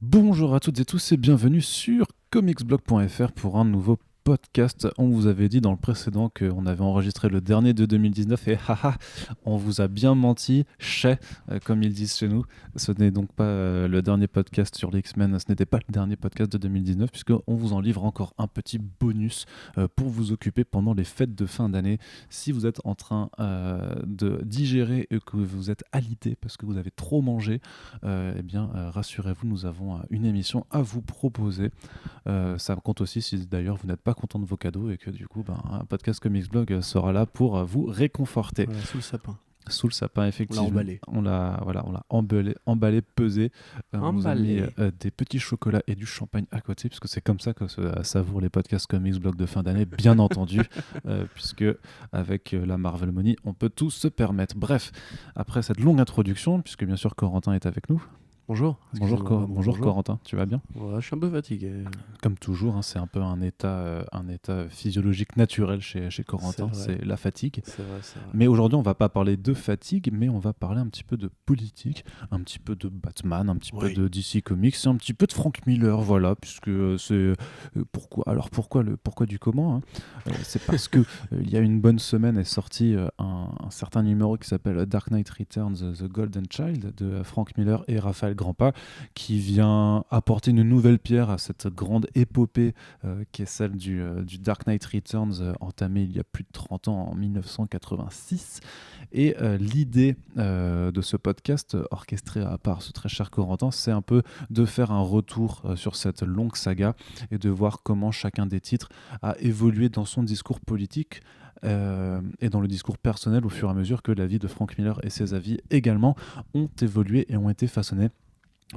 Bonjour à toutes et tous et bienvenue sur comicsblog.fr pour un nouveau podcast. On vous avait dit dans le précédent qu'on avait enregistré le dernier de 2019 et haha, on vous a bien menti, comme ils disent chez nous. Ce n'est donc pas le dernier podcast sur les X-Men, ce n'était pas le dernier podcast de 2019 puisqu'on vous en livre encore un petit bonus pour vous occuper pendant les fêtes de fin d'année. Si vous êtes en train de digérer et que vous êtes alité parce que vous avez trop mangé, rassurez-vous, nous avons une émission à vous proposer. Ça compte aussi si d'ailleurs vous n'êtes pas content de vos cadeaux et que du coup un podcast Comics Blog sera là pour vous réconforter. Voilà, sous le sapin. Sous le sapin, effectivement. On l'a emballé. On l'a emballé, pesé. On nous a mis Emballé. des petits chocolats et du champagne à côté, puisque c'est comme ça que se savourent les podcasts Comics Blog de fin d'année, bien entendu, puisque avec la Marvel Money, on peut tout se permettre. Bref, après cette longue introduction, puisque bien sûr Corentin est avec nous. Bonjour. Bonjour Corentin, tu vas bien? Ouais, je suis un peu fatigué. Comme toujours, hein, c'est un peu un état physiologique naturel chez Corentin, C'est vrai. c'est la fatigue. C'est vrai. Mais aujourd'hui, on va pas parler de fatigue, mais on va parler un petit peu de politique, un petit peu de Batman, un petit peu de DC Comics, et un petit peu de Frank Miller, voilà, puisque c'est pourquoi. Alors pourquoi du comment, hein. C'est parce que il y a une bonne semaine est sorti un certain numéro qui s'appelle Dark Knight Returns, The Golden Child de Frank Miller et Raphaël Grandpa, qui vient apporter une nouvelle pierre à cette grande épopée qui est celle du Dark Knight Returns, entamée il y a plus de 30 ans, en 1986. Et l'idée de ce podcast, orchestré par ce très cher Corentin, c'est un peu de faire un retour sur cette longue saga et de voir comment chacun des titres a évolué dans son discours politique et dans le discours personnel au fur et à mesure que la vie de Frank Miller et ses avis également ont évolué et ont été façonnés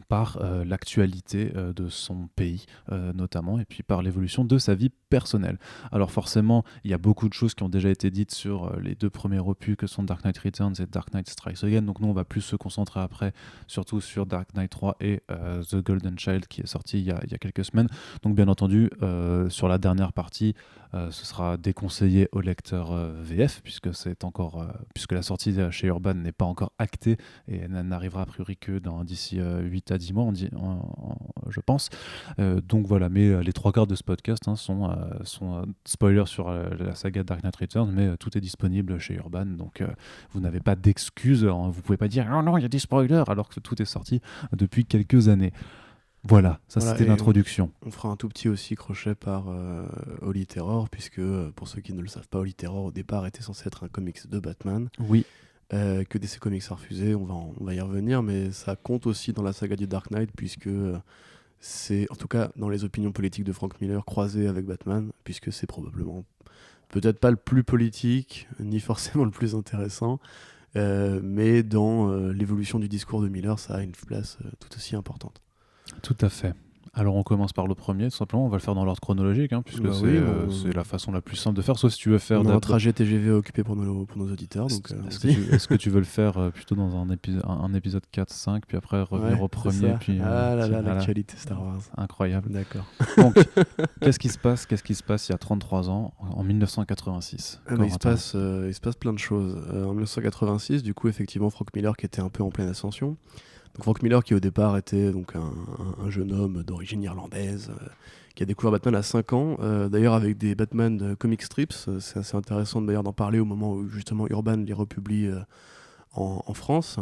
par l'actualité de son pays notamment, et puis par l'évolution de sa vie personnelle. Alors forcément, il y a beaucoup de choses qui ont déjà été dites sur les deux premiers opus que sont Dark Knight Returns et Dark Knight Strikes Again, donc nous on va plus se concentrer après surtout sur Dark Knight 3 et The Golden Child qui est sorti il y a quelques semaines. Donc bien entendu, sur la dernière partie, ce sera déconseillé aux lecteurs VF puisque la sortie chez Urban n'est pas encore actée et elle n'arrivera a priori que d'ici 8 à 10 mois, je pense. Donc voilà, mais les trois quarts de ce podcast sont spoilers sur la saga Dark Knight Returns, mais tout est disponible chez Urban, donc vous n'avez pas d'excuses, hein, vous pouvez pas dire « Oh non, il y a des spoilers », alors que tout est sorti depuis quelques années. Voilà, c'était l'introduction. On fera un tout petit aussi crochet par Holy Terror, puisque pour ceux qui ne le savent pas, Holy Terror au départ était censé être un comics de Batman. Oui. Que DC Comics a refusé, on va y revenir, mais ça compte aussi dans la saga du Dark Knight, puisque c'est, en tout cas dans les opinions politiques de Frank Miller, croisé avec Batman, puisque c'est probablement peut-être pas le plus politique, ni forcément le plus intéressant, mais dans l'évolution du discours de Miller, ça a une place tout aussi importante. Tout à fait. Alors on commence par le premier, tout simplement, on va le faire dans l'ordre chronologique, hein, puisque c'est la façon la plus simple de faire, sauf si tu veux faire... On a un trajet TGV occupé pour nos auditeurs. Donc, est-ce que tu veux le faire plutôt dans un épisode 4-5, puis après revenir au premier puis, l'actualité Star Wars. Incroyable. D'accord. Donc, qu'est-ce qui se passe il y a 33 ans, en 1986 il se passe plein de choses. En 1986, du coup, effectivement, Frank Miller qui était un peu en pleine ascension. Donc Frank Miller qui au départ était donc un jeune homme d'origine irlandaise qui a découvert Batman à 5 ans, d'ailleurs avec des Batman de comic strips. C'est assez intéressant d'ailleurs d'en parler au moment où justement Urban les republie en France.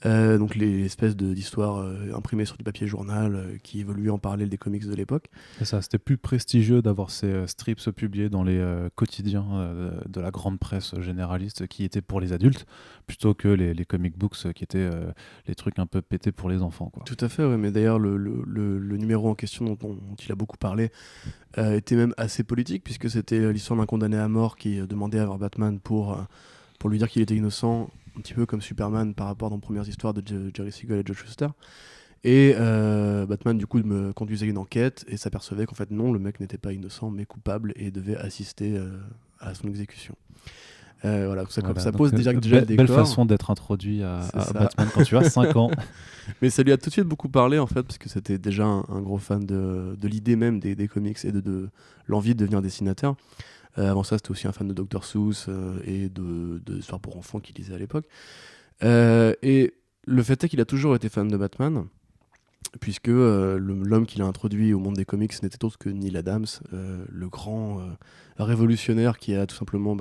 Donc les espèces d'histoires imprimées sur du papier journal qui évoluaient en parallèle des comics de l'époque. C'est ça, c'était plus prestigieux d'avoir ces strips publiés dans les quotidiens de la grande presse généraliste qui étaient pour les adultes, plutôt que les comic books qui étaient les trucs un peu pétés pour les enfants, quoi. Tout à fait, ouais, mais d'ailleurs le numéro en question dont il a beaucoup parlé était même assez politique, puisque c'était l'histoire d'un condamné à mort qui demandait à voir Batman pour lui dire qu'il était innocent, un petit peu comme Superman par rapport aux premières histoires de Jerry Siegel et Joe Shuster. Et Batman du coup me conduisait une enquête et s'apercevait qu'en fait non, le mec n'était pas innocent mais coupable et devait assister à son exécution. Voilà, ça pose déjà le décor. Belle façon d'être introduit à Batman quand tu as 5 ans. Mais ça lui a tout de suite beaucoup parlé en fait, parce que c'était déjà un gros fan de l'idée même des comics et de l'envie de devenir dessinateur. Avant ça, c'était aussi un fan de Dr. Seuss et de histoires pour enfants qu'il lisait à l'époque. Et le fait est qu'il a toujours été fan de Batman. puisque l'homme qu'il a introduit au monde des comics n'était autre que Neil Adams, le grand révolutionnaire qui a tout simplement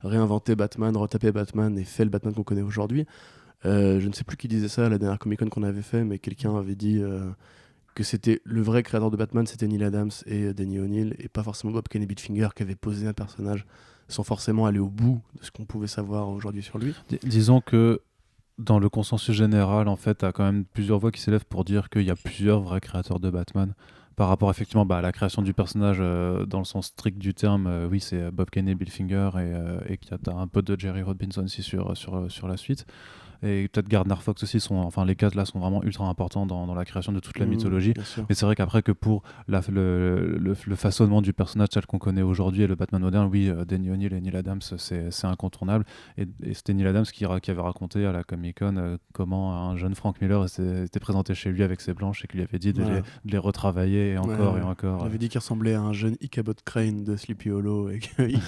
réinventé Batman, retapé Batman et fait le Batman qu'on connaît aujourd'hui. Je ne sais plus qui disait ça à la dernière Comic-Con qu'on avait fait, mais quelqu'un avait dit que c'était le vrai créateur de Batman, c'était Neil Adams et Denny O'Neil, et pas forcément Bob Kane et Bitfinger qui avait posé un personnage sans forcément aller au bout de ce qu'on pouvait savoir aujourd'hui sur lui. Disons que dans le consensus général, en fait, tu as quand même plusieurs voix qui s'élèvent pour dire qu'il y a plusieurs vrais créateurs de Batman. Par rapport effectivement à la création du personnage dans le sens strict du terme, oui, c'est Bob Kane et Bill Finger, et qu'il y a un peu de Jerry Robinson aussi sur la suite. Et peut-être Gardner Fox aussi, les quatre là sont vraiment ultra importants dans la création de toute la mythologie. Mais c'est vrai qu'après que pour le façonnement du personnage tel qu'on connaît aujourd'hui et le Batman moderne, oui, Denny O'Neil et Neil Adams, c'est incontournable. Et c'était Neil Adams qui avait raconté à la Comic-Con comment un jeune Frank Miller était présenté chez lui avec ses blanches et qu'il lui avait dit de les retravailler et encore et encore. Il avait dit qu'il ressemblait à un jeune Ichabod Crane de Sleepy Hollow et qu'il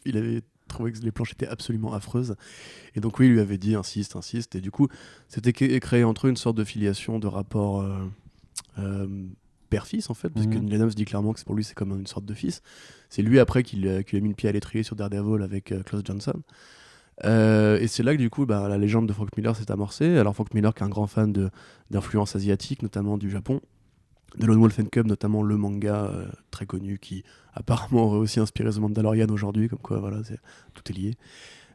il avait trouvé que les planches étaient absolument affreuses. Et donc oui, il lui avait dit insiste. Et du coup, c'était créé entre eux une sorte de filiation, de rapport père-fils en fait, parce que Neil Adams dit clairement que pour lui c'est comme une sorte de fils. C'est lui après qu'il a mis le pied à l'étrier sur Daredevil avec Klaus Johnson. Et c'est là que du coup la légende de Frank Miller s'est amorcée. Alors Frank Miller qui est un grand fan d'influence asiatique, notamment du Japon, de Lone Wolf and Cub, notamment le manga très connu qui apparemment aurait aussi inspiré The Mandalorian aujourd'hui, comme quoi voilà, tout est lié.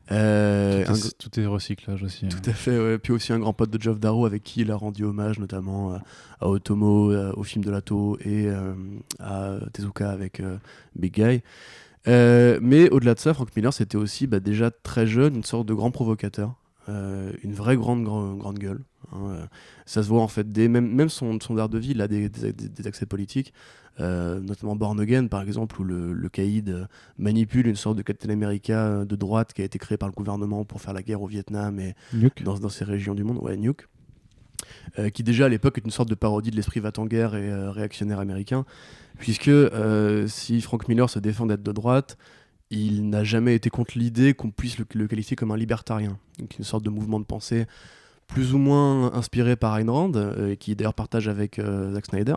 Tout est recyclage aussi. Tout à fait, ouais. Puis aussi un grand pote de Geoff Darrow avec qui il a rendu hommage notamment à Otomo, au film de Lato et à Tezuka avec Big Guy. Mais au-delà de ça, Frank Miller c'était aussi déjà très jeune une sorte de grand provocateur. Une vraie grande gueule. Ça se voit en fait, même son art de vie, il a des accès politiques, notamment Born Again par exemple, où le caïd manipule une sorte de Captain America de droite qui a été créé par le gouvernement pour faire la guerre au Vietnam et dans ces régions du monde, Nuke. Qui déjà à l'époque est une sorte de parodie de l'esprit va-t-en-guerre et réactionnaire américain, puisque si Frank Miller se défend d'être de droite, il n'a jamais été contre l'idée qu'on puisse le qualifier comme un libertarien, donc une sorte de mouvement de pensée plus ou moins inspiré par Ayn Rand, qui d'ailleurs partage avec Zack Snyder,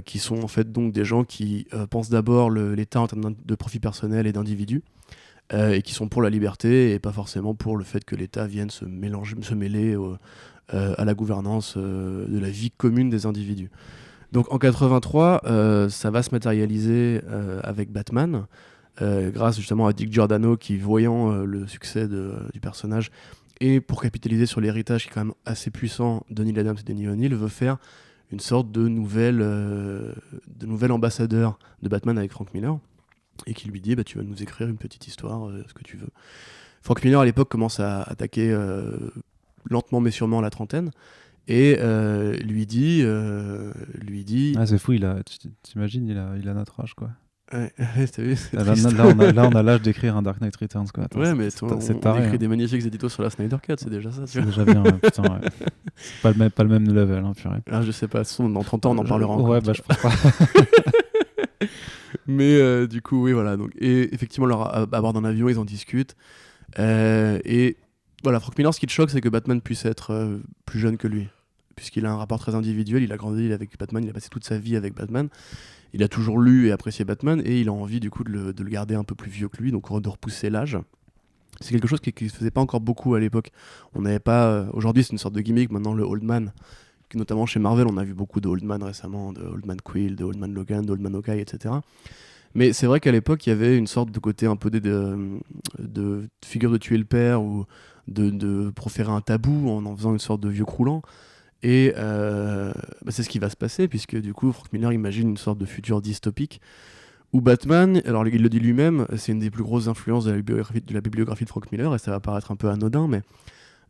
qui sont en fait donc des gens qui pensent d'abord l'État en termes de profit personnel et d'individus, et qui sont pour la liberté et pas forcément pour le fait que l'État vienne se mêler à la gouvernance de la vie commune des individus. Donc en 83, ça va se matérialiser avec Batman, grâce justement à Dick Giordano qui, voyant le succès du personnage et pour capitaliser sur l'héritage qui est quand même assez puissant de Neil Adams et Denny O'Neil, veut faire une sorte de nouvel ambassadeur de Batman avec Frank Miller, et qui lui dit tu vas nous écrire une petite histoire, ce que tu veux. Frank Miller à l'époque commence à attaquer lentement mais sûrement à la trentaine, et lui dit c'est fou, t'imagines, il a notre âge quoi. Ouais, t'as vu, là, on a l'âge d'écrire un Dark Knight Returns quoi. Attends, ouais, mais c'est on écrit des magnifiques éditos sur la Snyder Cut, c'est déjà ça. C'est déjà bien, putain, ouais. C'est pas le même level, hein, purée. Ah, je sais pas, dans 30 ans on en parlera encore. Ouais, je pense pas. Mais du coup, oui, voilà. Donc, et effectivement, à bord d'un avion, ils en discutent. Et voilà, Frank Miller, ce qui te choque, c'est que Batman puisse être plus jeune que lui, puisqu'il a un rapport très individuel. Il a grandi avec Batman, il a passé toute sa vie avec Batman. Il a toujours lu et apprécié Batman, et il a envie du coup de le garder un peu plus vieux que lui, donc de repousser l'âge. C'est quelque chose qui se faisait pas encore beaucoup à l'époque. On n'avait pas. Aujourd'hui, c'est une sorte de gimmick. Maintenant, le Old Man, notamment chez Marvel, on a vu beaucoup de Old Man récemment, de Old Man Quill, de Old Man Logan, de Old Man Hawkeye, etc. Mais c'est vrai qu'à l'époque, il y avait une sorte de côté un peu de figure de tuer le père, ou de proférer un tabou en faisant une sorte de vieux croulant. Et c'est ce qui va se passer, puisque du coup, Frank Miller imagine une sorte de futur dystopique où Batman, alors il le dit lui-même, c'est une des plus grosses influences de la bibliographie de Frank Miller, et ça va paraître un peu anodin, mais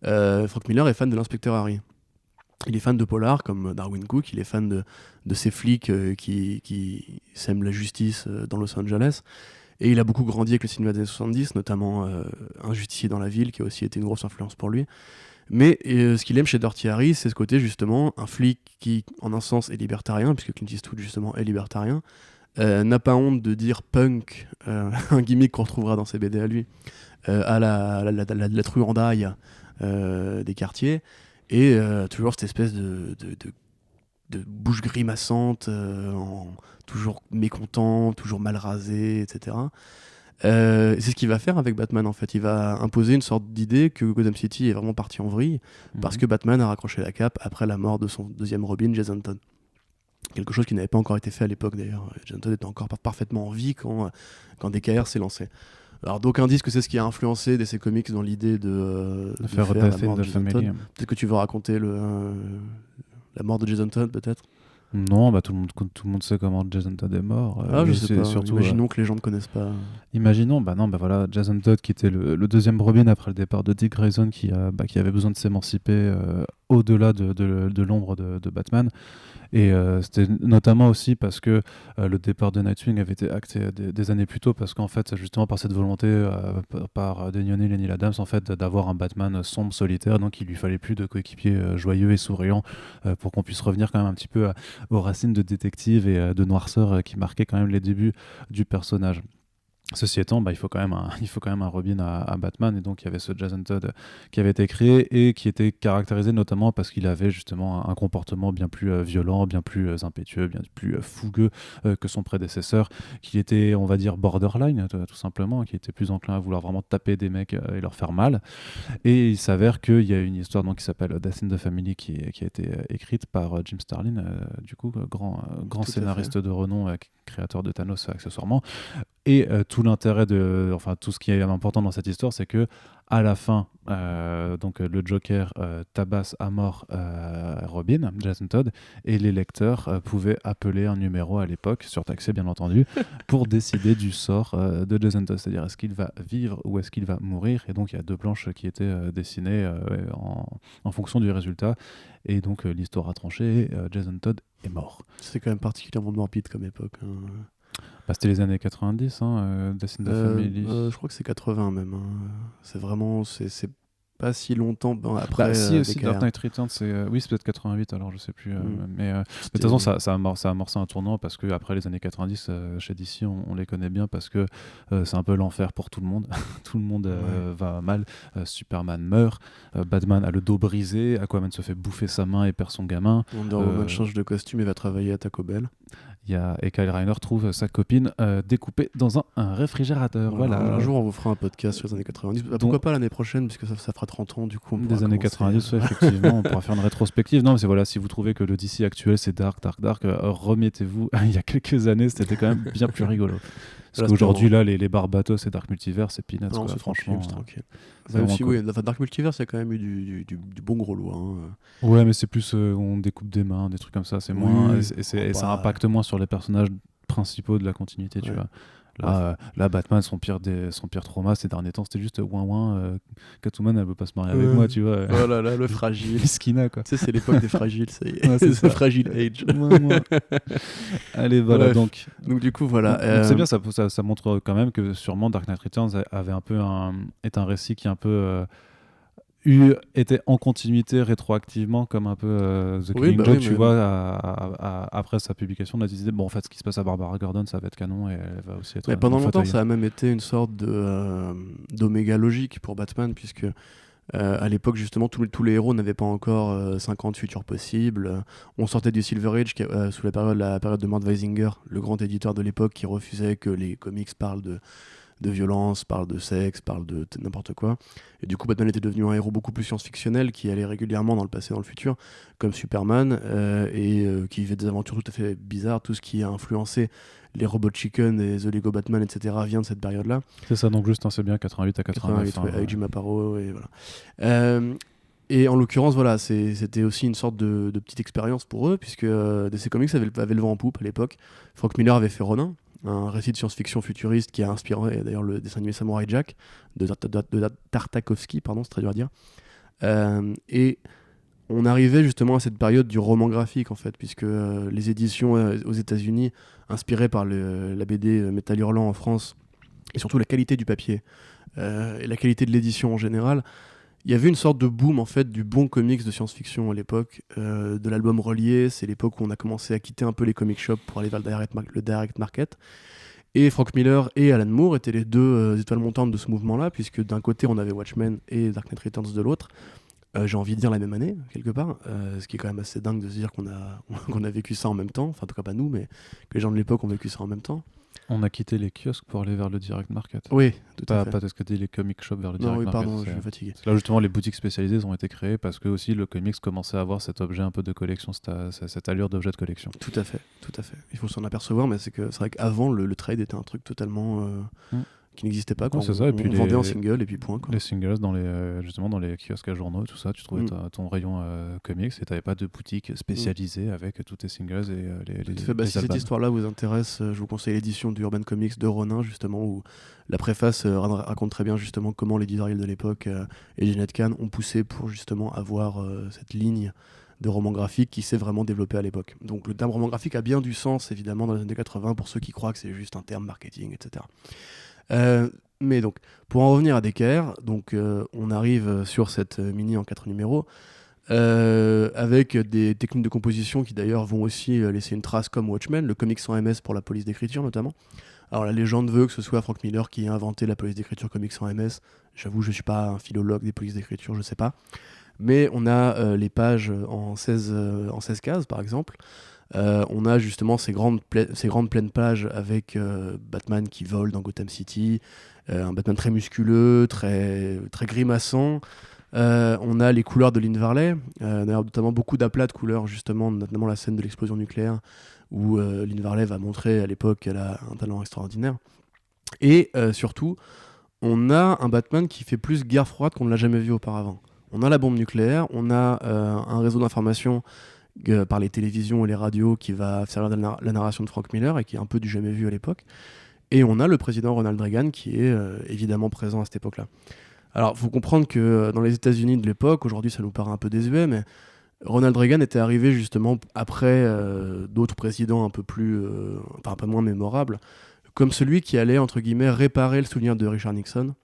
Frank Miller est fan de l'inspecteur Harry. Il est fan de polar comme Darwin Cook, il est fan de ces flics qui sèment la justice dans Los Angeles, et il a beaucoup grandi avec le cinéma des années 70, notamment Un justicier dans la ville, qui a aussi été une grosse influence pour lui. Mais ce qu'il aime chez Dirty Harry, c'est ce côté justement, un flic qui en un sens est libertarien, puisque Clint Eastwood justement est libertarien, n'a pas honte de dire punk, un gimmick qu'on retrouvera dans ses BD à lui, à la truandaille des quartiers, et toujours cette espèce de de bouche grimaçante, toujours mécontent, toujours mal rasé, etc. C'est ce qu'il va faire avec Batman en fait. Il va imposer une sorte d'idée que Gotham City est vraiment parti en vrille parce que Batman a raccroché la cape après la mort de son deuxième Robin, Jason Todd. Quelque chose qui n'avait pas encore été fait à l'époque d'ailleurs. Jason Todd était encore parfaitement en vie quand DKR s'est lancé. Alors d'aucuns disent que c'est ce qui a influencé DC Comics dans l'idée de faire la Death mort in de the Jason Todd. Family. Peut-être que tu veux raconter la mort de Jason Todd peut-être. Non, tout le monde sait comment Jason Todd est mort. Je sais pas. Surtout, imaginons que les gens ne connaissent pas. Imaginons, voilà, Jason Todd qui était le deuxième Robin après le départ de Dick Grayson qui avait besoin de s'émanciper au-delà de l'ombre de Batman. Et c'était notamment aussi parce que le départ de Nightwing avait été acté des années plus tôt, parce qu'en fait, justement par cette volonté par Daniel O'Neil et Neil Adams en fait, d'avoir un Batman sombre, solitaire, donc il lui fallait plus de coéquipiers joyeux et souriants pour qu'on puisse revenir quand même un petit peu aux racines de détective et de noirceur qui marquaient quand même les débuts du personnage. Ceci étant, il faut quand même un Robin à Batman, et donc il y avait ce Jason Todd qui avait été créé et qui était caractérisé notamment parce qu'il avait justement un comportement bien plus violent, bien plus impétueux, bien plus fougueux que son prédécesseur, qui était, on va dire, borderline tout simplement, qui était plus enclin à vouloir vraiment taper des mecs et leur faire mal. Et il s'avère qu'il y a une histoire qui s'appelle Death in the Family qui a été écrite par Jim Starlin, du coup grand scénariste de renom, créateur de Thanos accessoirement. Et tout l'intérêt tout ce qui est important dans cette histoire, c'est que à la fin, le Joker tabasse à mort Robin, Jason Todd, et les lecteurs pouvaient appeler un numéro à l'époque, surtaxé bien entendu, pour décider du sort de Jason Todd, c'est-à-dire est-ce qu'il va vivre ou est-ce qu'il va mourir. Et donc il y a 2 planches qui étaient dessinées en fonction du résultat, et donc l'histoire a tranché, et Jason Todd est mort. C'est quand même particulièrement morbide comme époque. C'était les années 90, Death in the Family. Je crois que c'est 80 même. C'est vraiment, c'est pas si longtemps après. Si aussi Dark Knight Returns, c'est peut-être 88, alors je sais plus. Mais de toute façon, ça a amorcé un tournant, parce que après les années 90, chez DC, on les connaît bien parce que c'est un peu l'enfer pour tout le monde. Tout le monde va mal. Superman meurt, Batman a le dos brisé, Aquaman se fait bouffer sa main et perd son gamin. Wonder Woman change de costume et va travailler à Taco Bell. Et Kyle Rayner trouve sa copine découpée dans un réfrigérateur. Voilà. Un jour, on vous fera un podcast sur les années 90. Pourquoi pas l'année prochaine, puisque ça fera 30 ans du coup. Des années 90, effectivement, on pourra faire une rétrospective. Non, mais voilà, si vous trouvez que le DC actuel c'est dark, remettez-vous. Il y a quelques années, c'était quand même bien plus rigolo. Parce qu'aujourd'hui, là, les Barbatos et Dark Multiverse, c'est peanuts. Non, quoi, c'est franchement. tranquille. Même si, cool. Dark Multiverse, il y a quand même eu du bon gros lot. Ouais, mais c'est plus on découpe des mains, des trucs comme ça. C'est moins. Et ça impacte moins sur les personnages principaux de la continuité, tu vois. Là, Batman, son pire trauma ces derniers temps, c'était juste Catwoman, elle veut pas se marier avec moi, tu vois. Oh là là, le fragile. Miskina, quoi. Tu sais, c'est l'époque des fragiles, ça y est. C'est fragile age. Allez, voilà. Bref. Donc du coup, voilà. Donc, c'est bien, ça montre quand même que sûrement Dark Knight Returns avait un peu est un récit qui un peu était en continuité rétroactivement, comme un peu The Killing Joke, tu vois, après sa publication, on a décidé, en fait, ce qui se passe à Barbara Gordon, ça va être canon, et elle va aussi être... Mais pendant longtemps, ça a même été une sorte d'oméga logique pour Batman, puisque à l'époque, justement, tous les héros n'avaient pas encore 50 futurs possibles. On sortait du Silver Age, sous la période de Mort Weisinger, le grand éditeur de l'époque, qui refusait que les comics parlent de violence, parle de sexe, parle de n'importe quoi. Et du coup, Batman était devenu un héros beaucoup plus science-fictionnel, qui allait régulièrement dans le passé et dans le futur, comme Superman, qui vivait des aventures tout à fait bizarres. Tout ce qui a influencé les Robot Chicken et The Lego Batman, etc., vient de cette période-là. C'est ça, donc juste, c'est bien 88 à 89. Avec Jim Aparo, et voilà. Et en l'occurrence, voilà, c'était aussi une sorte de petite expérience pour eux, puisque DC Comics avait le vent en poupe à l'époque. Frank Miller avait fait Ronin, un récit de science-fiction futuriste qui a inspiré d'ailleurs le dessin animé Samurai Jack de Tartakovsky, c'est très dur à dire. Et on arrivait justement à cette période du roman graphique, en fait, puisque les éditions aux États-Unis, inspirées par la BD Métal Hurlant en France, et surtout la qualité du papier et la qualité de l'édition en général, il y avait une sorte de boom, en fait, du bon comics de science-fiction à l'époque, de l'album Relié. C'est l'époque où on a commencé à quitter un peu les comic shops pour aller vers le direct market. Et Frank Miller et Alan Moore étaient les deux étoiles montantes de ce mouvement-là, puisque d'un côté on avait Watchmen et Dark Knight Returns de l'autre. j'ai envie de dire la même année, quelque part, ce qui est quand même assez dingue de se dire qu'on a, qu'on a vécu ça en même temps, enfin en tout cas pas nous, mais que les gens de l'époque ont vécu ça en même temps. On a quitté les kiosques pour aller vers le direct market. Oui, tout à Pas, fait. pas de ce que dit les comic shops vers le Non, direct oui, market. pardon, je suis fatigué. C'est là justement les boutiques spécialisées ont été créées parce que aussi le comics commençait à avoir cet objet un peu de collection, cette allure d'objet de collection. Tout à fait, tout à fait. Il faut s'en apercevoir, mais c'est vrai qu'avant, le trade était un truc totalement qui n'existait pas. Quoi. Ouais, c'est ça. Et puis on vendait en single et puis point. Quoi. Les singles justement dans les kiosques à journaux, tout ça, tu trouvais ton rayon comics et t'avais pas de boutique spécialisée avec tous tes singles et les tout à fait. Si cette histoire-là vous intéresse, je vous conseille l'édition du Urban Comics de Ronin, justement, où la préface raconte très bien justement comment les éditoriales de l'époque et Jeanette Kahn ont poussé pour justement avoir cette ligne de roman graphique qui s'est vraiment développée à l'époque. Donc le terme roman graphique a bien du sens, évidemment, dans les années 80 pour ceux qui croient que c'est juste un terme marketing, etc. Mais donc, pour en revenir à DKR, donc, on arrive sur cette mini en 4 numéros, avec des techniques de composition qui d'ailleurs vont aussi laisser une trace comme Watchmen, le comics sans MS pour la police d'écriture notamment. Alors la légende veut que ce soit Frank Miller qui ait inventé la police d'écriture comics sans MS. J'avoue, je ne suis pas un philologue des polices d'écriture, je ne sais pas. Mais on a les pages en 16 cases par exemple. On a justement ces grandes pleines pages avec Batman qui vole dans Gotham City, un Batman très musculeux, très, très grimaçant. On a les couleurs de Lynn Varley, d'ailleurs notamment beaucoup d'aplats de couleurs, justement, notamment la scène de l'explosion nucléaire, où Lynn Varley va montrer à l'époque qu'elle a un talent extraordinaire. Et surtout, on a un Batman qui fait plus guerre froide qu'on ne l'a jamais vu auparavant. On a la bombe nucléaire, on a un réseau d'information par les télévisions et les radios qui va servir de la narration de Frank Miller et qui est un peu du jamais vu à l'époque. Et on a le président Ronald Reagan qui est évidemment présent à cette époque-là. Alors, il faut comprendre que dans les États-Unis de l'époque, aujourd'hui ça nous paraît un peu désuet, mais Ronald Reagan était arrivé justement après d'autres présidents un peu moins mémorables, comme celui qui allait, entre guillemets, réparer le souvenir de Richard Nixon,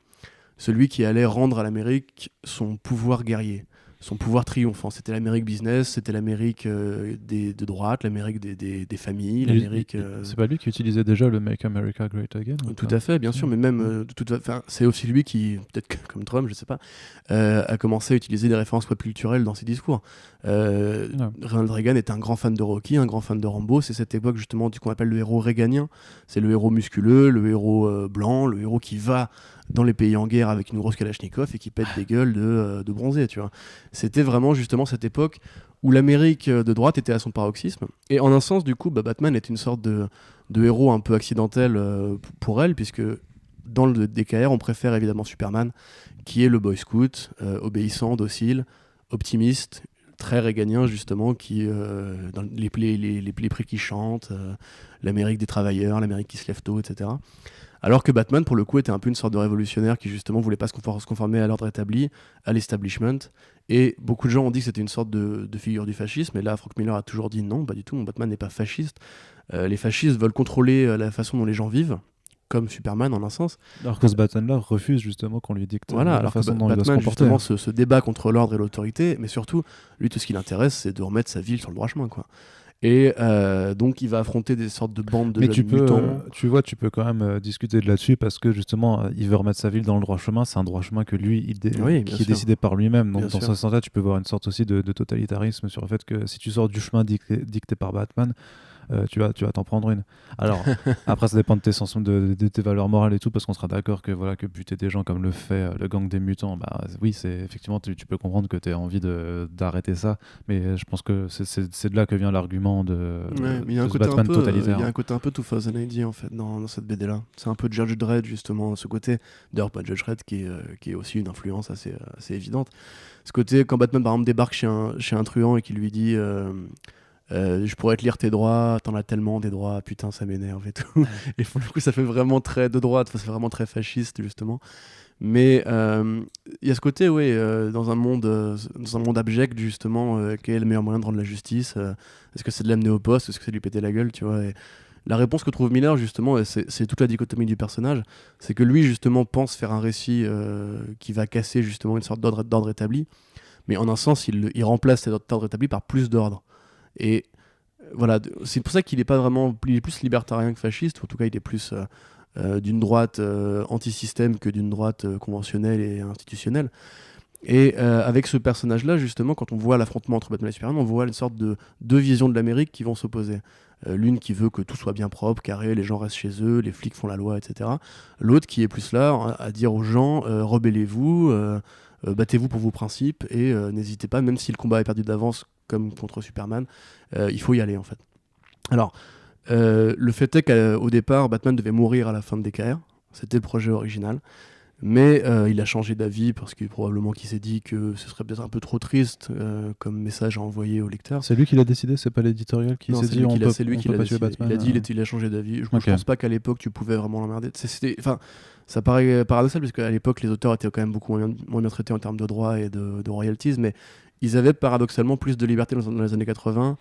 celui qui allait rendre à l'Amérique son pouvoir guerrier, son pouvoir triomphant. C'était l'Amérique business, c'était l'Amérique de droite, l'Amérique des familles, l'Amérique... C'est pas lui qui utilisait déjà le Make America Great Again Tout à fait, bien sûr, mais même, c'est aussi lui qui, peut-être comme Trump, je sais pas, a commencé à utiliser des références pop culturelles dans ses discours. Ronald Reagan était un grand fan de Rocky, un grand fan de Rambo. C'est cette époque justement qu'on appelle le héros réganien. C'est le héros musculeux, le héros blanc, le héros qui va dans les pays en guerre avec une grosse Kalachnikov et qui pète des gueules de bronzés, tu vois. C'était vraiment justement cette époque où l'Amérique de droite était à son paroxysme. Et en un sens, du coup, Batman est une sorte de héros un peu accidentel pour elle, puisque dans le DKR, on préfère évidemment Superman, qui est le boy scout, obéissant, docile, optimiste, très réganien justement, qui dans les prix qui chantent, l'Amérique des travailleurs, l'Amérique qui se lève tôt, etc. Alors que Batman, pour le coup, était un peu une sorte de révolutionnaire qui justement voulait pas se conformer à l'ordre établi, à l'establishment. Et beaucoup de gens ont dit que c'était une sorte de figure du fascisme, et là, Frank Miller a toujours dit non, pas du tout, mon Batman n'est pas fasciste. Les fascistes veulent contrôler la façon dont les gens vivent, comme Superman en un sens. Alors que ce Batman-là refuse justement qu'on lui dicte la façon dont il doit se comporter. Batman justement se débat contre l'ordre et l'autorité, mais surtout, lui, tout ce qui l'intéresse, c'est de remettre sa ville sur le droit chemin, quoi. Et donc il va affronter des sortes de bandes de jeunes mutants. Tu vois, tu peux quand même discuter de là-dessus parce que justement, il veut remettre sa ville dans le droit chemin. C'est un droit chemin que lui, qui est décidé par lui-même. Donc dans ce sens-là, tu peux voir une sorte aussi de totalitarisme sur le fait que si tu sors du chemin dicté par Batman, tu vas t'en prendre une. Alors après ça dépend de tes valeurs morales et tout, parce qu'on sera d'accord que voilà, que buter des gens comme le fait le gang des mutants, bah oui, c'est effectivement tu peux comprendre que tu as envie d'arrêter ça, mais je pense que c'est de là que vient l'argument de ce Batman totalitaire. Il y a un côté un peu 2000 AD en fait dans cette BD là. C'est un peu Judge Dredd justement, ce côté, d'ailleurs pas Judge Dredd qui est aussi une influence assez évidente. Ce côté quand Batman par exemple débarque chez un truand et qui lui dit je pourrais te lire tes droits, t'en as tellement des droits, putain ça m'énerve et tout. Et pour le coup ça fait vraiment très de droite, c'est vraiment très fasciste justement. Mais il y a ce côté, dans un monde abject justement, quel est le meilleur moyen de rendre la justice, est-ce que c'est de l'amener au poste, est-ce que c'est de lui péter la gueule, tu vois. Et la réponse que trouve Miller justement, et c'est toute la dichotomie du personnage, c'est que lui justement pense faire un récit qui va casser justement une sorte d'ordre établi, mais en un sens il remplace cet ordre établi par plus d'ordre. Et voilà, c'est pour ça qu'il est pas vraiment, il est plus libertarien que fasciste, en tout cas il est plus d'une droite anti-système que d'une droite conventionnelle et institutionnelle. Et avec ce personnage-là, justement, quand on voit l'affrontement entre Batman et Superman, on voit une sorte de deux visions de l'Amérique qui vont s'opposer. L'une qui veut que tout soit bien propre, carré, les gens restent chez eux, les flics font la loi, etc. L'autre qui est plus là à dire aux gens rebellez-vous, battez-vous pour vos principes et n'hésitez pas, même si le combat est perdu d'avance, comme contre Superman, il faut y aller en fait. Alors, le fait est qu'au départ, Batman devait mourir à la fin de DKR, c'était le projet original. Mais il a changé d'avis parce que probablement qu'il s'est dit que ce serait peut-être un peu trop triste comme message à envoyer au lecteur. C'est lui qui l'a décidé, c'est pas l'éditorial qui Non, s'est c'est dit c'est lui qui l'a décidé. Batman. Il a dit il a changé d'avis. Je Ok. pense pas qu'à l'époque tu pouvais vraiment l'emmerder. Enfin, ça paraît paradoxal parce qu'à l'époque les auteurs étaient quand même beaucoup moins bien traités en termes de droits et de royalties, mais ils avaient paradoxalement plus de liberté dans les années 80.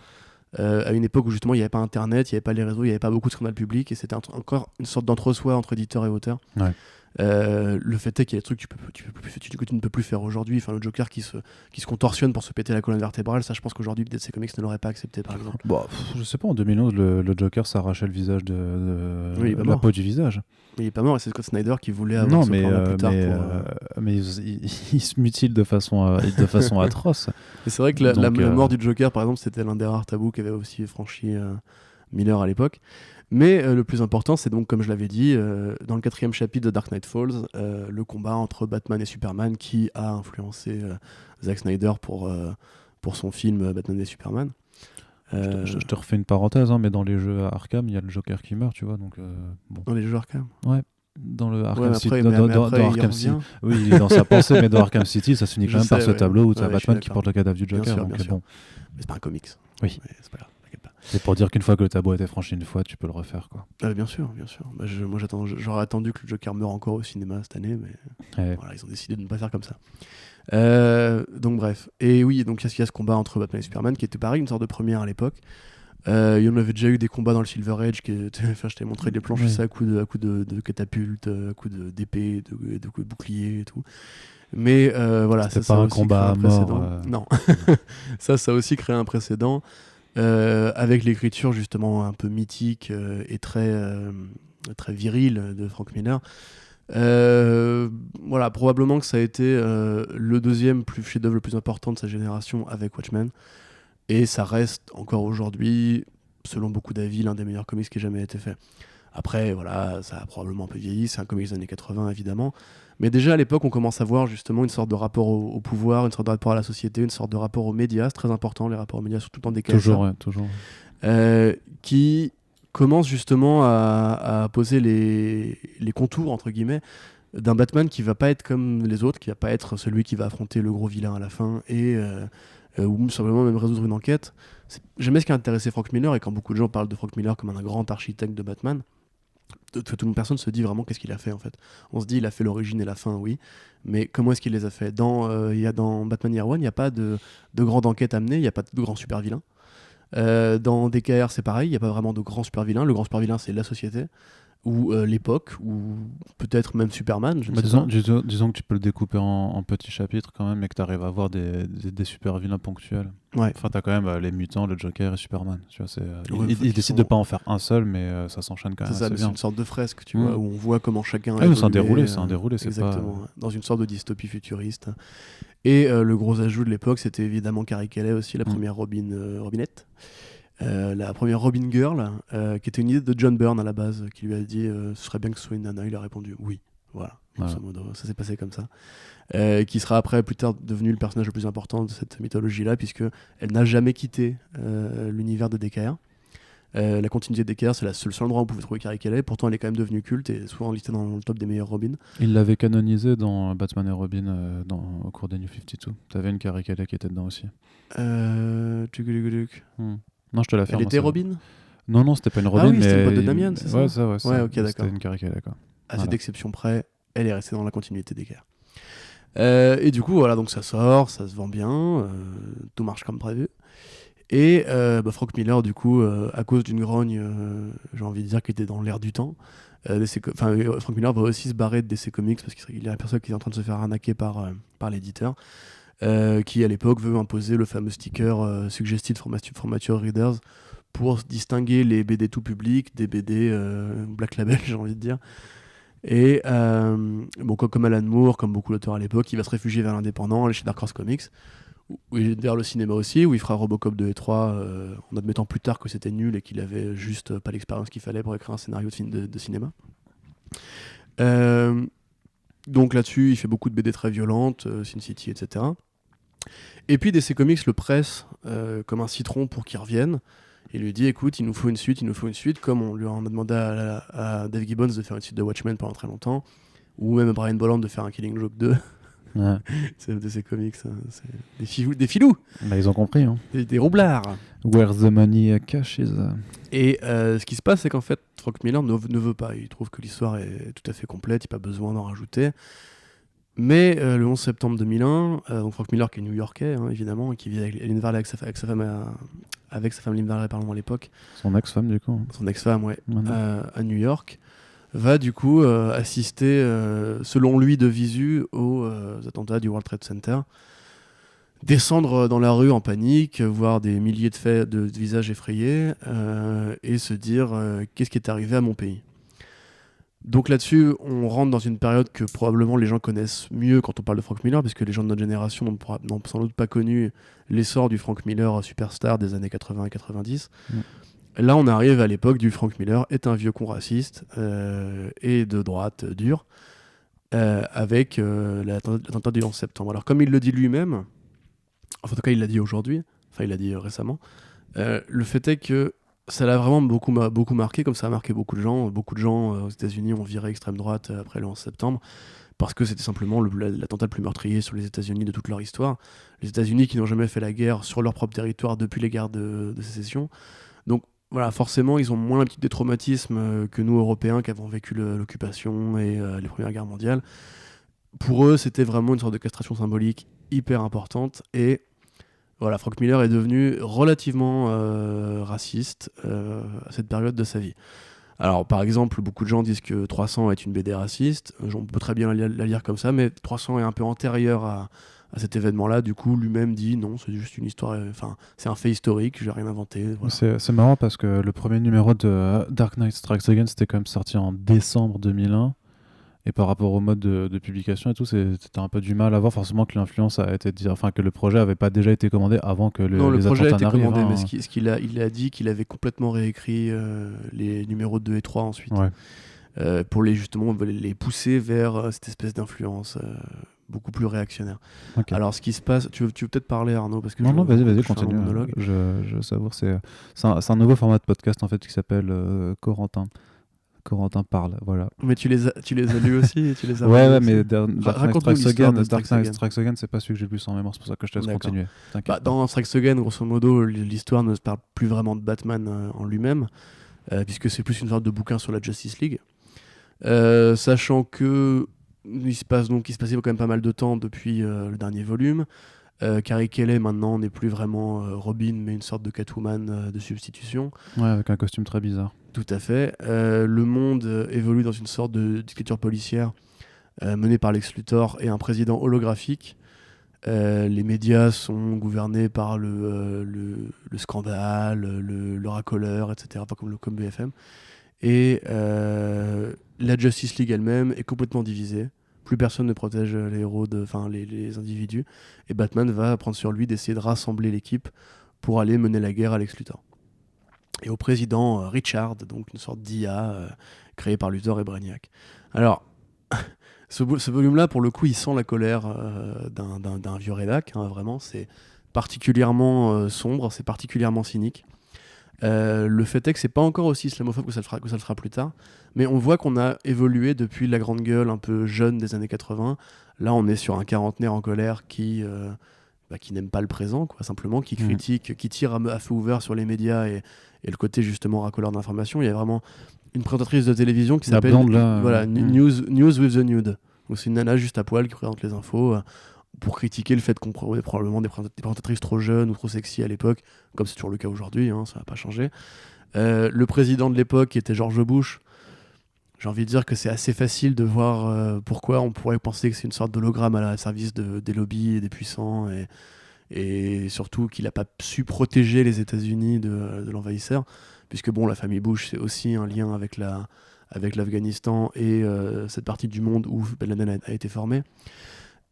À une époque où justement il n'y avait pas internet, il n'y avait pas les réseaux, il n'y avait pas beaucoup de scandales publics et c'était encore une sorte d'entre-soi entre éditeurs et auteurs. Ouais. Le fait est qu'il y a des trucs que tu ne peux plus faire aujourd'hui. Enfin, le Joker qui se contorsionne pour se péter la colonne vertébrale, ça je pense qu'aujourd'hui DC Comics ne l'aurait pas accepté par exemple. Bon, je sais pas, en 2011 le Joker s'arrachait le visage de Oui, il est pas la mort. peau du visage. Mais il est pas mort et c'est Scott Snyder qui voulait avoir Non, ce plan-là plus tard. mais il se mutile de façon atroce. Et c'est vrai que la Donc, mort du Joker par exemple c'était l'un des rares tabous qu'avait aussi franchi Miller à l'époque. Mais le plus important, c'est donc, comme je l'avais dit, dans le 4e chapitre de Dark Knight Falls, le combat entre Batman et Superman qui a influencé Zack Snyder pour son film Batman et Superman. Je te refais une parenthèse, hein, mais dans les jeux Arkham, il y a le Joker qui meurt, tu vois. Donc, bon. Dans les jeux Arkham. Ouais. Dans le Arkham Ouais, City, mais après, dans il Arkham City. revient. Oui, il est dans sa pensée, mais dans Arkham City, ça se finit quand même par ce ouais. tableau où tu as Ouais, Batman je suis qui d'accord. porte le cadavre du Joker. Bien sûr, Donc, bien sûr. bon. Mais c'est pas un comics. Oui. Mais c'est pas grave, t'inquiète pas. C'est pour dire qu'une fois que le tableau a été franchi une fois, tu peux le refaire, quoi. Bien sûr, bien sûr. Bah, moi, j'aurais attendu que le Joker meure encore au cinéma cette année, mais Ouais. voilà, ils ont décidé de ne pas faire comme ça. Donc bref. Et oui, donc il y a ce combat entre Batman et Superman qui était pareil, une sorte de première à l'époque. Il y en avait déjà eu des combats dans le Silver Age, enfin, je t'ai montré des planches, Oui. ça, à coups de catapultes, à coups d'épée, de coups de bouclier et tout. Mais voilà, C'était ça pas a un aussi combat créé à un mort. précédent. Non, ça a aussi créé un précédent avec l'écriture justement un peu mythique et très virile de Frank Miller. Voilà, probablement que ça a été le deuxième chef-d'œuvre le plus important de sa génération avec Watchmen. Et ça reste encore aujourd'hui, selon beaucoup d'avis, l'un des meilleurs comics qui ait jamais été fait. Après, voilà, ça a probablement un peu vieilli, c'est un comics des années 80 évidemment. Mais déjà à l'époque, on commence à voir justement une sorte de rapport au pouvoir, une sorte de rapport à la société, une sorte de rapport aux médias, c'est très important, les rapports aux médias, surtout dans des cas Toujours. qui commence justement à poser les contours, entre guillemets, d'un Batman qui va pas être comme les autres, qui va pas être celui qui va affronter le gros vilain à la fin et ou simplement même résoudre une enquête. C'est jamais ce qui a intéressé Frank Miller, et quand beaucoup de gens parlent de Frank Miller comme un grand architecte de Batman, toute une personne se dit vraiment qu'est-ce qu'il a fait en fait. On se dit il a fait l'origine et la fin, oui, mais comment est-ce qu'il les a fait? Dans Batman Year One, il n'y a pas de grande enquête à mener, il n'y a pas de grand super vilain. Dans DKR, c'est pareil, il n'y a pas vraiment de grand super vilain. Le grand super vilain, c'est la société, ou l'époque, ou peut-être même Superman. Je ne sais pas. Disons que tu peux le découper en petits chapitres quand même, et que tu arrives à avoir des super vilains ponctuels. Ouais. Enfin, tu as quand même les mutants, le Joker et Superman. Tu vois, Ils décident de pas en faire un seul, mais ça s'enchaîne quand même. C'est ça, assez mais c'est bien. une sorte de fresque, tu vois, où on voit comment chacun a Ah oui, c'est un évolué, déroulé, c'est exactement, pas... dans une sorte de dystopie futuriste. Et le gros ajout de l'époque, c'était évidemment Carrie Kelly aussi, la première Robinette. La première Robin Girl, qui était une idée de John Byrne à la base, qui lui a dit ce serait bien que ce soit une nana. Il a répondu oui. Voilà, grosso modo, ça s'est passé comme ça. Qui sera après, plus tard, devenu le personnage le plus important de cette mythologie-là, puisque elle n'a jamais quitté l'univers de DKR. La continuité de DKR, c'est le seul endroit où on pouvait trouver Carrie Kelly. Pourtant, elle est quand même devenue culte et souvent listée dans le top des meilleurs Robins. Il l'avait canonisé dans Batman et Robin au cours des New 52. T'avais une Carrie Kelly qui était dedans aussi. Non, je te la fais. Elle était Robin? Non, c'était pas une Robin. Ah oui, mais c'était une pote de Damian, c'est ça? Ouais, ok, d'accord. C'était une Carrie Kelly, quoi. À cette exception près, elle est restée dans la continuité d'Eker. Et du coup, voilà, donc ça sort, ça se vend bien, tout marche comme prévu. Et Frank Miller, du coup, à cause d'une grogne, j'ai envie de dire, qui était dans l'air du temps, Frank Miller va aussi se barrer de DC Comics parce qu'il y a un personnage qui est en train de se faire arnaquer par l'éditeur, qui à l'époque veut imposer le fameux sticker Suggested for Mature Readers pour distinguer les BD tout public des BD Black Label, j'ai envie de dire. Et comme Alan Moore, comme beaucoup d'auteurs à l'époque, il va se réfugier vers l'indépendant, aller chez Dark Horse Comics, vers le cinéma aussi, où il fera Robocop 2 et 3, en admettant plus tard que c'était nul et qu'il avait juste pas l'expérience qu'il fallait pour écrire un scénario de film de cinéma. Donc là-dessus, il fait beaucoup de BD très violentes, Sin City, etc. Et puis DC Comics le presse comme un citron pour qu'il revienne. Il lui dit écoute, il nous faut une suite, comme on lui en a demandé à Dave Gibbons de faire une suite de Watchmen pendant très longtemps, ou même à Brian Bolland de faire un Killing Joke 2. Ouais. C'est DC Comics, hein, c'est des filous, Bah, ils ont compris. Hein. des roublards. Where the money cash is. Et ce qui se passe, c'est qu'en fait, Frank Miller ne veut pas. Il trouve que l'histoire est tout à fait complète, il n'y a pas besoin d'en rajouter. Mais le 11 septembre 2001, donc Frank Miller qui est new-yorkais, hein, évidemment, et qui vit à Lynn Valley avec sa femme Lynn Valley, pardon, à l'époque. Son ex-femme, du coup. Hein. Son ex-femme, ouais, Maintenant. à New York, va du coup assister, selon lui de visu, aux attentats du World Trade Center. Descendre dans la rue en panique, voir des milliers de visages effrayés, et se dire qu'est-ce qui est arrivé à mon pays. Donc là-dessus, on rentre dans une période que probablement les gens connaissent mieux quand on parle de Frank Miller, puisque les gens de notre génération n'ont sans doute pas connu l'essor du Frank Miller superstar des années 80 et 90. Là, on arrive à l'époque du Frank Miller est un vieux con raciste et de droite dure, avec l'attentat du 11 septembre. Alors comme il le dit lui-même, en tout cas il l'a dit aujourd'hui, enfin il l'a dit récemment, le fait est que ça l'a vraiment beaucoup marqué, comme ça a marqué beaucoup de gens. Beaucoup de gens aux États-Unis ont viré extrême droite après le 11 septembre, parce que c'était simplement l'attentat le plus meurtrier sur les États-Unis de toute leur histoire. Les États-Unis qui n'ont jamais fait la guerre sur leur propre territoire depuis les guerres de sécession. Donc voilà, forcément, ils ont moins des traumatismes que nous, Européens, qui avons vécu l'occupation et les Premières Guerres mondiales. Pour eux, c'était vraiment une sorte de castration symbolique hyper importante. Et voilà, Frank Miller est devenu relativement raciste à cette période de sa vie. Alors, par exemple, beaucoup de gens disent que 300 est une BD raciste. On peut très bien la lire comme ça, mais 300 est un peu antérieur à cet événement-là. Du coup, lui-même dit non, c'est juste une histoire. Enfin, c'est un fait historique, j'ai rien inventé. Voilà. C'est marrant parce que le premier numéro de Dark Knight Strikes Again, c'était quand même sorti en décembre 2001. Et par rapport au mode de publication et tout, c'était un peu du mal à voir forcément que l'influence a été enfin que le projet avait pas déjà été commandé avant que Non, le les projet a attentats été n'arrivent. commandé, Hein. mais il a dit qu'il avait complètement réécrit les numéros 2 et 3 ensuite, Ouais. pour justement les pousser vers cette espèce d'influence beaucoup plus réactionnaire. Okay. Alors, ce qui se passe, tu veux peut-être parler, Arnaud, parce que non, vas-y, continue. Je savoure. C'est un nouveau format de podcast en fait qui s'appelle Corentin parle, voilà. Mais tu les as lus aussi, tu les as ouais, mais Dark Knight Strikes Again, c'est pas celui que j'ai le plus en mémoire, c'est pour ça que je te laisse continuer. Dans Strikes Again, grosso modo, l'histoire ne se parle plus vraiment de Batman en lui-même, puisque c'est plus une sorte de bouquin sur la Justice League. Sachant que il se passait quand même pas mal de temps depuis le dernier volume. Carrie Kelly maintenant n'est plus vraiment Robin, mais une sorte de Catwoman de substitution. Ouais, avec un costume très bizarre. Tout à fait. Le monde évolue dans une sorte de dictature policière menée par Lex Luthor et un président holographique. Les médias sont gouvernés par le scandale, le racoleur, etc., pas comme BFM. Et la Justice League elle-même est complètement divisée. Plus personne ne protège les héros, les individus. Et Batman va prendre sur lui d'essayer de rassembler l'équipe pour aller mener la guerre à Lex Luthor. Et au président Richard, donc une sorte d'IA créée par Luthor et Brainiac. Alors, ce volume-là, pour le coup, il sent la colère d'un vieux rédac, hein, vraiment. C'est particulièrement sombre, c'est particulièrement cynique. Le fait est que c'est pas encore aussi islamophobe que ça le sera plus tard, mais on voit qu'on a évolué depuis la grande gueule un peu jeune des années 80. Là, on est sur un quarantenaire en colère qui n'aime pas le présent, quoi, simplement, qui critique, qui tire à feu ouvert sur les médias et le côté justement racoleur d'information. Il y a vraiment une présentatrice de télévision qui s'appelle News with the Nude. Donc c'est une nana juste à poil qui présente les infos pour critiquer le fait qu'on prenait probablement des présentatrices trop jeunes ou trop sexy à l'époque, comme c'est toujours le cas aujourd'hui, hein, ça n'a pas changé. Le président de l'époque, qui était George Bush, j'ai envie de dire que c'est assez facile de voir pourquoi on pourrait penser que c'est une sorte d'hologramme à la service des lobbies et des puissants, et surtout qu'il n'a pas su protéger les États-Unis de l'envahisseur, puisque bon, la famille Bush, c'est aussi un lien avec avec l'Afghanistan et cette partie du monde où Ben Laden a été formé.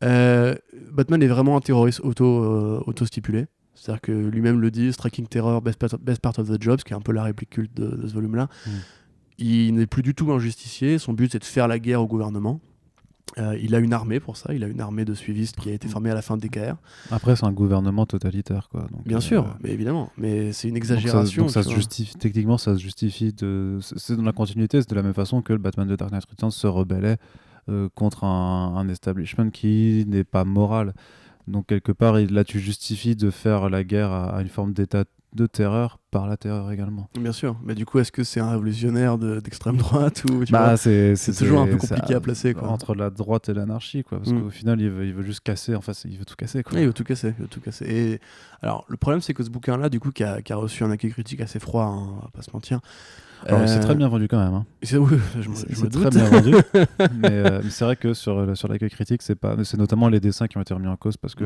Batman est vraiment un terroriste auto-stipulé. C'est-à-dire que lui-même le dit, Striking Terror, best part of the job, ce qui est un peu la réplique culte de ce volume-là. Il n'est plus du tout un justicier, son but c'est de faire la guerre au gouvernement. Il a une armée pour ça, il a une armée de suivistes qui a été formée à la fin de DKR. Après, c'est un gouvernement totalitaire, quoi. Donc, bien sûr, mais évidemment, mais c'est une exagération. Donc ça se justifie, techniquement, ça se justifie. C'est dans la continuité, c'est de la même façon que le Batman de Dark Knight Returns se rebellait contre un establishment qui n'est pas moral. Donc quelque part, là, tu justifies de faire la guerre à une forme d'état de terreur par la terreur également. Bien sûr, mais du coup, est-ce que c'est un révolutionnaire d'extrême droite ou c'est toujours un peu compliqué à placer, quoi. Entre la droite et l'anarchie, quoi, parce qu'au final, il veut juste casser. Enfin, il veut tout casser, quoi. Ouais, il veut tout casser. Et alors, le problème, c'est que ce bouquin-là, du coup, qui a reçu un accueil critique assez froid, hein, on va pas se mentir. Alors, c'est très bien vendu quand même. Hein. Je me doute. Très bien vendu. mais c'est vrai que sur l'accueil critique, c'est notamment les dessins qui ont été remis en cause parce que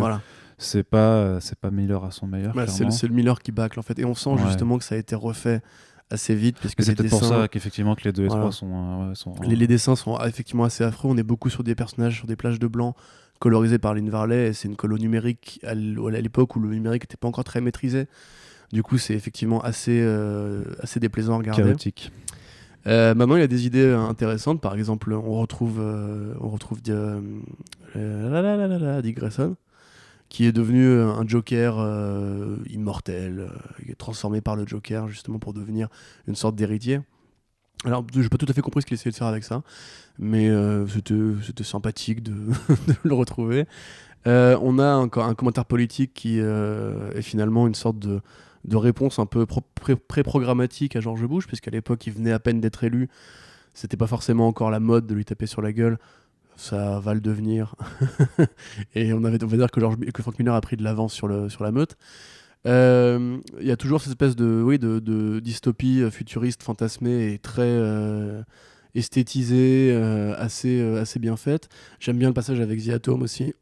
c'est pas Miller à son meilleur. C'est le Miller qui bâcle en fait, et on sent justement que ça a été refait assez vite puisque c'est peut-être pour ça qu'effectivement que les 2 et 3 sont les dessins sont effectivement assez affreux. On est beaucoup sur des personnages sur des plages de blanc colorisés par Lynn Varley, et c'est une colo numérique à l'époque où le numérique n'était pas encore très maîtrisé. Du coup, c'est effectivement assez déplaisant à regarder. Chaotique. Maintenant, il y a des idées intéressantes. Par exemple, on retrouve Dick Grayson, qui est devenu un Joker immortel, transformé par le Joker justement pour devenir une sorte d'héritier. Alors, j'ai pas tout à fait compris ce qu'il essayait de faire avec ça, mais c'était sympathique de le retrouver. On a encore un commentaire politique qui est finalement une sorte de réponse un peu pré-programmatique à George Bush, puisqu'à l'époque il venait à peine d'être élu, c'était pas forcément encore la mode de lui taper sur la gueule, ça va le devenir. Et on va dire que Frank Miller a pris de l'avance sur la meute. Il y a toujours cette espèce de dystopie futuriste fantasmée et très esthétisée, assez bien faite. J'aime bien le passage avec The Atom aussi.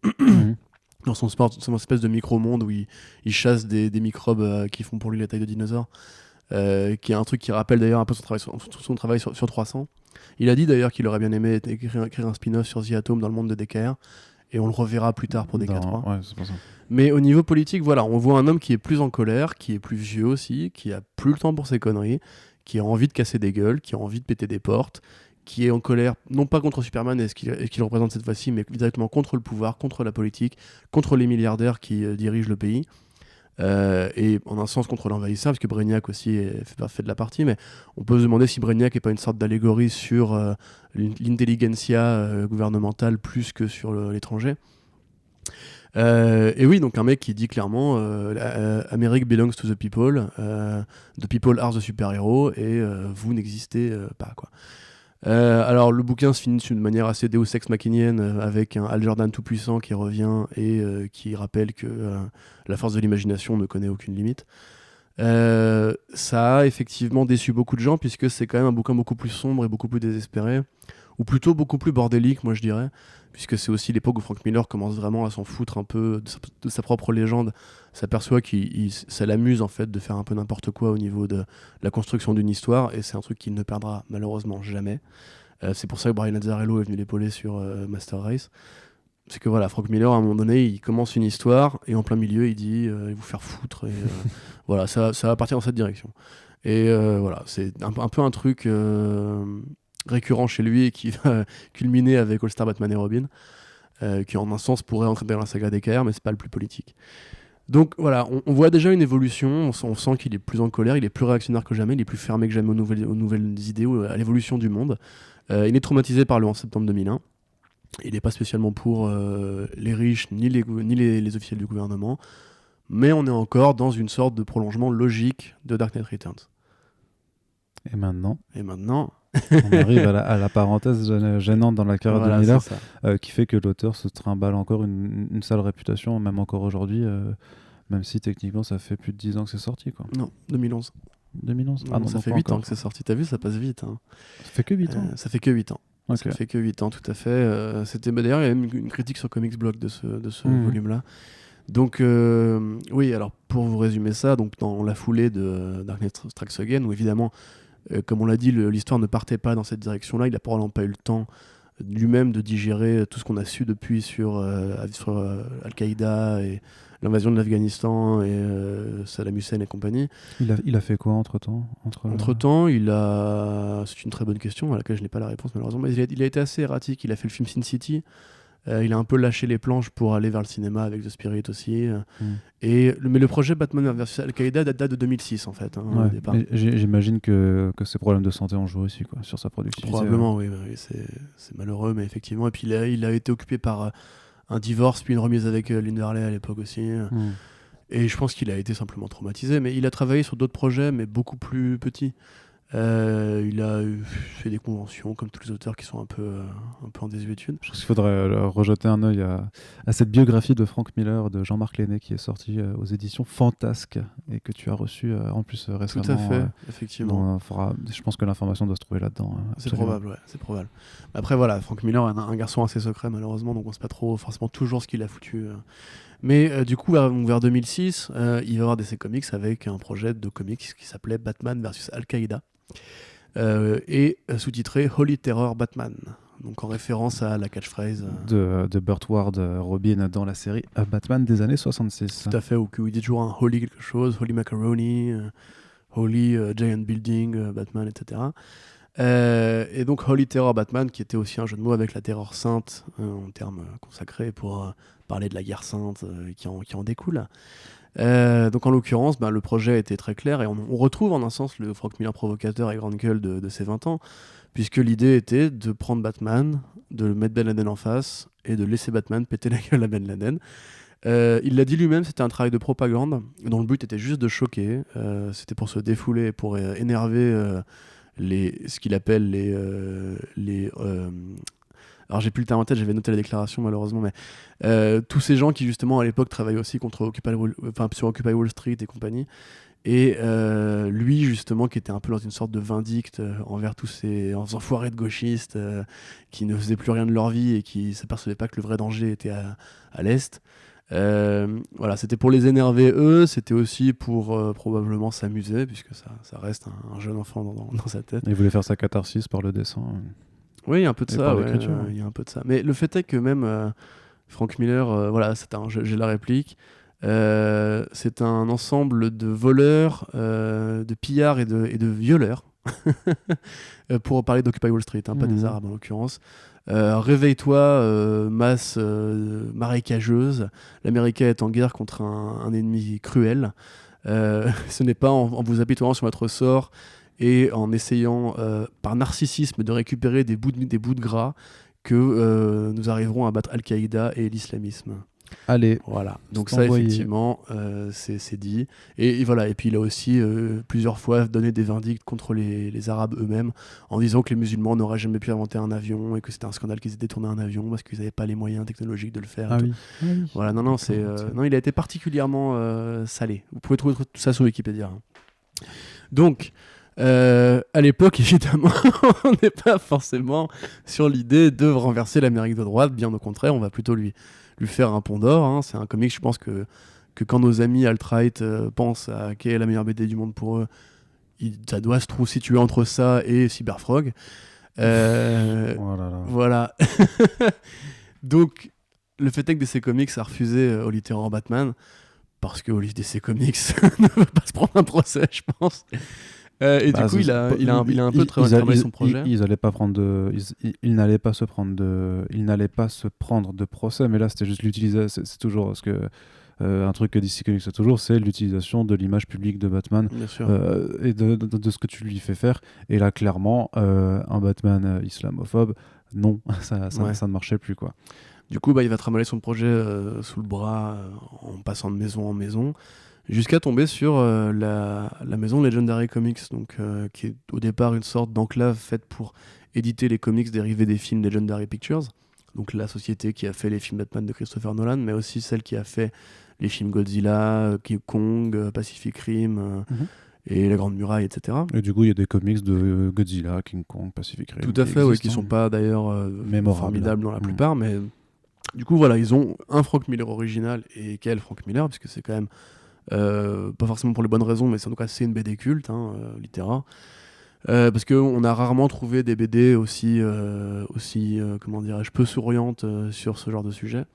Dans son espèce de micro-monde où il chasse des microbes qui font pour lui la taille de dinosaures, qui est un truc qui rappelle d'ailleurs un peu son travail sur 300. Il a dit d'ailleurs qu'il aurait bien aimé écrire un spin-off sur The Atom dans le monde de DKR, et on le reverra plus tard pour DK3. Ouais, c'est pour ça. Mais au niveau politique, voilà, on voit un homme qui est plus en colère, qui est plus vieux aussi, qui a plus le temps pour ses conneries, qui a envie de casser des gueules, qui a envie de péter des portes, qui est en colère, non pas contre Superman et ce qu'il représente cette fois-ci, mais directement contre le pouvoir, contre la politique, contre les milliardaires qui dirigent le pays, et en un sens contre l'envahisseur, parce que Brainiac aussi fait de la partie, mais on peut se demander si Brainiac n'est pas une sorte d'allégorie sur l'intelligentsia gouvernementale plus que sur l'étranger. Et oui, donc un mec qui dit clairement America belongs to the people are the super-héros, et vous n'existez pas, quoi. Alors le bouquin se finit d'une manière assez Deus Ex Machinienne, avec un Hal Jordan tout puissant qui revient et qui rappelle que la force de l'imagination ne connaît aucune limite. Ça a effectivement déçu beaucoup de gens, puisque c'est quand même un bouquin beaucoup plus sombre et beaucoup plus désespéré, ou plutôt beaucoup plus bordélique, moi je dirais, puisque c'est aussi l'époque où Frank Miller commence vraiment à s'en foutre un peu de sa propre légende, s'aperçoit ça l'amuse en fait de faire un peu n'importe quoi au niveau de la construction d'une histoire, et c'est un truc qu'il ne perdra malheureusement jamais. C'est pour ça que Brian Azzarello est venu l'épauler sur Master Race. C'est que voilà, Frank Miller à un moment donné il commence une histoire et en plein milieu il dit il va vous faire foutre, et voilà, ça va partir dans cette direction. Et voilà, c'est un peu un truc récurrent chez lui et qui va culminer avec All Star Batman et Robin, qui en un sens pourrait entrer dans la saga DKR, mais c'est pas le plus politique. Donc voilà, on voit déjà une évolution, on sent qu'il est plus en colère, il est plus réactionnaire que jamais, il est plus fermé que jamais aux nouvelles idées, à l'évolution du monde. Il est traumatisé par le 11 septembre 2001. Il n'est pas spécialement pour les riches ni les officiels du gouvernement, mais on est encore dans une sorte de prolongement logique de Dark Knight Returns. Et maintenant, on arrive à la parenthèse gênante dans la carrière de Miller, qui fait que l'auteur se trimballe encore une sale réputation, même encore aujourd'hui, même si techniquement ça fait plus de 10 ans que c'est sorti, quoi. Non, 2011. 2011 Ah non, ça fait 8 ans que c'est sorti. T'as vu, ça passe vite. Hein. Ça fait que 8 ans. Ça fait que 8 ans. Okay. Ça fait que 8 ans, tout à fait. D'ailleurs, il y a même une critique sur Comics Blog de ce volume-là. Donc, oui, alors pour vous résumer ça, donc dans la foulée de Dark Knight Strikes Again, où évidemment Comme on l'a dit, l'histoire ne partait pas dans cette direction-là. Il n'a probablement pas eu le temps lui-même de digérer tout ce qu'on a su depuis sur Al-Qaïda et l'invasion de l'Afghanistan et Saddam Hussein et compagnie. Il a fait quoi entre-temps Entre-temps, c'est une très bonne question à laquelle je n'ai pas la réponse malheureusement, mais il a été assez erratique. Il a fait le film Sin City. Il a un peu lâché les planches pour aller vers le cinéma avec The Spirit aussi. Mais le projet Batman vs Al-Qaïda date de 2006 en fait, au départ. J'imagine que ses problèmes de santé ont joué aussi quoi, sur sa productivité. Probablement, oui, c'est malheureux, mais effectivement. Et puis il a été occupé par un divorce, puis une remise avec Linda Harley à l'époque aussi. Et je pense qu'il a été simplement traumatisé. Mais il a travaillé sur d'autres projets, mais beaucoup plus petits. Il a fait des conventions comme tous les auteurs qui sont un peu en désuétude. Je pense qu'il faudrait rejeter un œil à cette biographie de Frank Miller de Jean-Marc Lenné qui est sortie aux éditions Fantasque et que tu as reçue en plus récemment. Tout à fait, effectivement. Je pense que l'information doit se trouver là-dedans. C'est probable, ouais, c'est probable. Après voilà, Frank Miller est un garçon assez secret malheureusement, donc on ne sait pas trop forcément toujours ce qu'il a foutu. Mais du coup, vers 2006, il va avoir DC Comics avec un projet de comics qui s'appelait Batman vs Al-Qaïda. Et sous-titré Holy Terror Batman, donc en référence à la catchphrase de Burt Ward Robin dans la série Batman des années 66. Tout à fait, où il dit toujours un Holy quelque chose, Holy Macaroni, Holy Giant Building, Batman, etc. Et donc Holy Terror Batman, qui était aussi un jeu de mots avec la terreur sainte, en termes consacrés pour parler de la guerre sainte qui en découle. Donc en l'occurrence, le projet était très clair et on retrouve en un sens le Frank Miller provocateur et grande gueule de ses 20 ans, puisque l'idée était de prendre Batman, de mettre Ben Laden en face et de laisser Batman péter la gueule à Ben Laden. Il l'a dit lui-même, c'était un travail de propagande dont le but était juste de choquer, c'était pour se défouler, pour énerver ce qu'il appelle les alors j'ai plus le terme en tête, j'avais noté la déclaration malheureusement, mais tous ces gens qui justement à l'époque travaillaient aussi sur Occupy Wall Street et compagnie, et lui justement qui était un peu dans une sorte de vindicte envers tous ces enfoirés de gauchistes qui ne faisaient plus rien de leur vie et qui s'apercevaient pas que le vrai danger était à l'Est. Voilà, c'était pour les énerver eux, c'était aussi pour probablement s'amuser, puisque ça reste un jeune enfant dans sa tête. Il voulait faire sa catharsis par le dessin. Oui, il y a un peu de ça. Il y a un peu de ça. Mais le fait est que même Frank Miller, voilà, j'ai la réplique. C'est un ensemble de voleurs, de pillards et de violeurs. Pour parler d'Occupy Wall Street, pas des Arabes en l'occurrence. Réveille-toi, masse marécageuse. L'Amérique est en guerre contre un ennemi cruel. Ce n'est pas en vous habituant sur votre sort et en essayant par narcissisme de récupérer des bouts de gras que nous arriverons à battre Al-Qaïda et l'islamisme. Allez, voilà. Donc ça effectivement c'est dit et voilà. Et puis il a aussi plusieurs fois donné des vindictes contre les Arabes eux-mêmes en disant que les musulmans n'auraient jamais pu inventer un avion et que c'était un scandale qu'ils aient détourné un avion parce qu'ils n'avaient pas les moyens technologiques de le faire. Oui. Voilà, non, il a été particulièrement salé. Vous pouvez trouver tout ça sur Wikipédia. Donc à l'époque, évidemment, on n'est pas forcément sur l'idée de renverser l'Amérique de droite, bien au contraire, on va plutôt lui faire un pont d'or. C'est un comic, je pense que quand nos amis alt-right pensent à quelle est la meilleure BD du monde pour eux, ça doit se situer entre ça et Cyberfrog. Voilà. Donc, le fait est que DC Comics a refusé Holy Terror Batman, parce que DC Comics ne veut pas se prendre un procès, je pense. Et du coup, il a un peu travaillé son projet. Ils n'allaient pas se prendre de procès, mais là, c'était juste l'utilisation. C'est toujours parce que un truc que DC Comics fait toujours, c'est l'utilisation de l'image publique de Batman et de ce que tu lui fais faire. Et là, clairement, un Batman islamophobe, non, ça ne marchait plus, quoi. Du coup, il va trimballer son projet sous le bras en passant de maison en maison, jusqu'à tomber sur la maison Legendary Comics, donc, qui est au départ une sorte d'enclave faite pour éditer les comics dérivés des films Legendary Pictures, donc la société qui a fait les films Batman de Christopher Nolan, mais aussi celle qui a fait les films Godzilla, King Kong, Pacific Rim, et La Grande Muraille, etc. Et du coup, il y a des comics de Godzilla, King Kong, Pacific Rim. Tout à fait, oui, qui ne sont pas d'ailleurs formidables dans la plupart, mais du coup, voilà, ils ont un Frank Miller original, et quel Frank Miller, puisque c'est quand même pas forcément pour les bonnes raisons, mais en tout cas c'est une BD culte, littéraire. Parce qu'on a rarement trouvé des BD aussi, comment dirais-je, peu souriantes sur ce genre de sujet.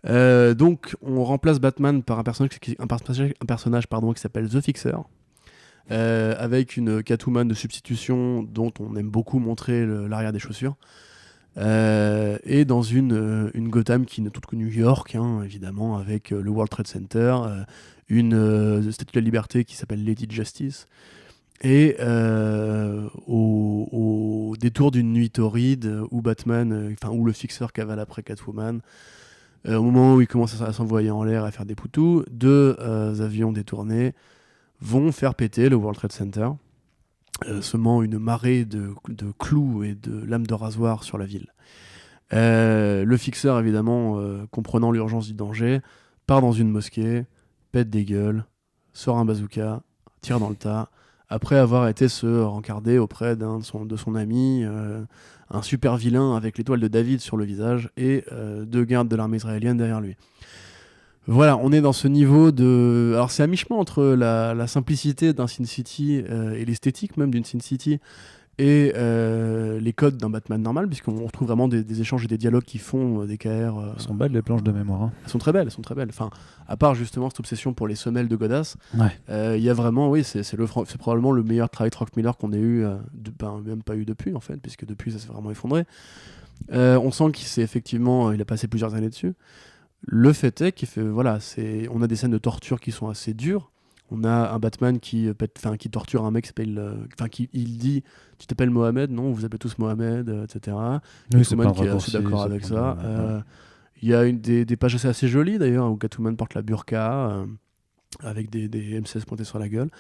Donc on remplace Batman par un personnage pardon, qui s'appelle The Fixer, avec une Catwoman de substitution dont on aime beaucoup montrer l'arrière des chaussures. Et dans une Gotham qui n'est autre que New York, hein, évidemment, avec le World Trade Center, une statue de la liberté qui s'appelle Lady Justice, et au détour d'une nuit torride où Batman, où le Fixeur cavale après Catwoman, au moment où il commence à s'envoyer en l'air, à faire des poutous, deux avions détournés vont faire péter le World Trade Center, semant une marée de clous et de lames de rasoir sur la ville. Le Fixeur, évidemment, comprenant l'urgence du danger, part dans une mosquée, pète des gueules, sort un bazooka, tire dans le tas, après avoir été se rencarder auprès de son ami, un super vilain avec l'étoile de David sur le visage, et deux gardes de l'armée israélienne derrière lui. Voilà, on est dans ce niveau de... Alors c'est à mi-chemin entre la simplicité d'un Sin City et l'esthétique même d'une Sin City et les codes d'un Batman normal, puisqu'on retrouve vraiment des échanges et des dialogues qui font des KR. Elles sont belles les planches de mémoire. Hein. Elles sont très belles, elles sont très belles. Enfin, à part justement cette obsession pour les semelles de Godas, ouais. y a vraiment, oui, c'est probablement le meilleur travail de Frank Miller qu'on ait eu, même pas eu depuis en fait, puisque depuis ça s'est vraiment effondré. On sent il a passé plusieurs années dessus. Le fait est on a des scènes de torture qui sont assez dures. On a un Batman qui torture un mec qui s'appelle, il dit, tu t'appelles Mohamed, non, vous appelez tous Mohamed, etc. Oui, Catwoman qui est assez d'accord avec ça. Il y a des pages assez jolies d'ailleurs où Catwoman porte la burqa avec des M16 pointés sur la gueule.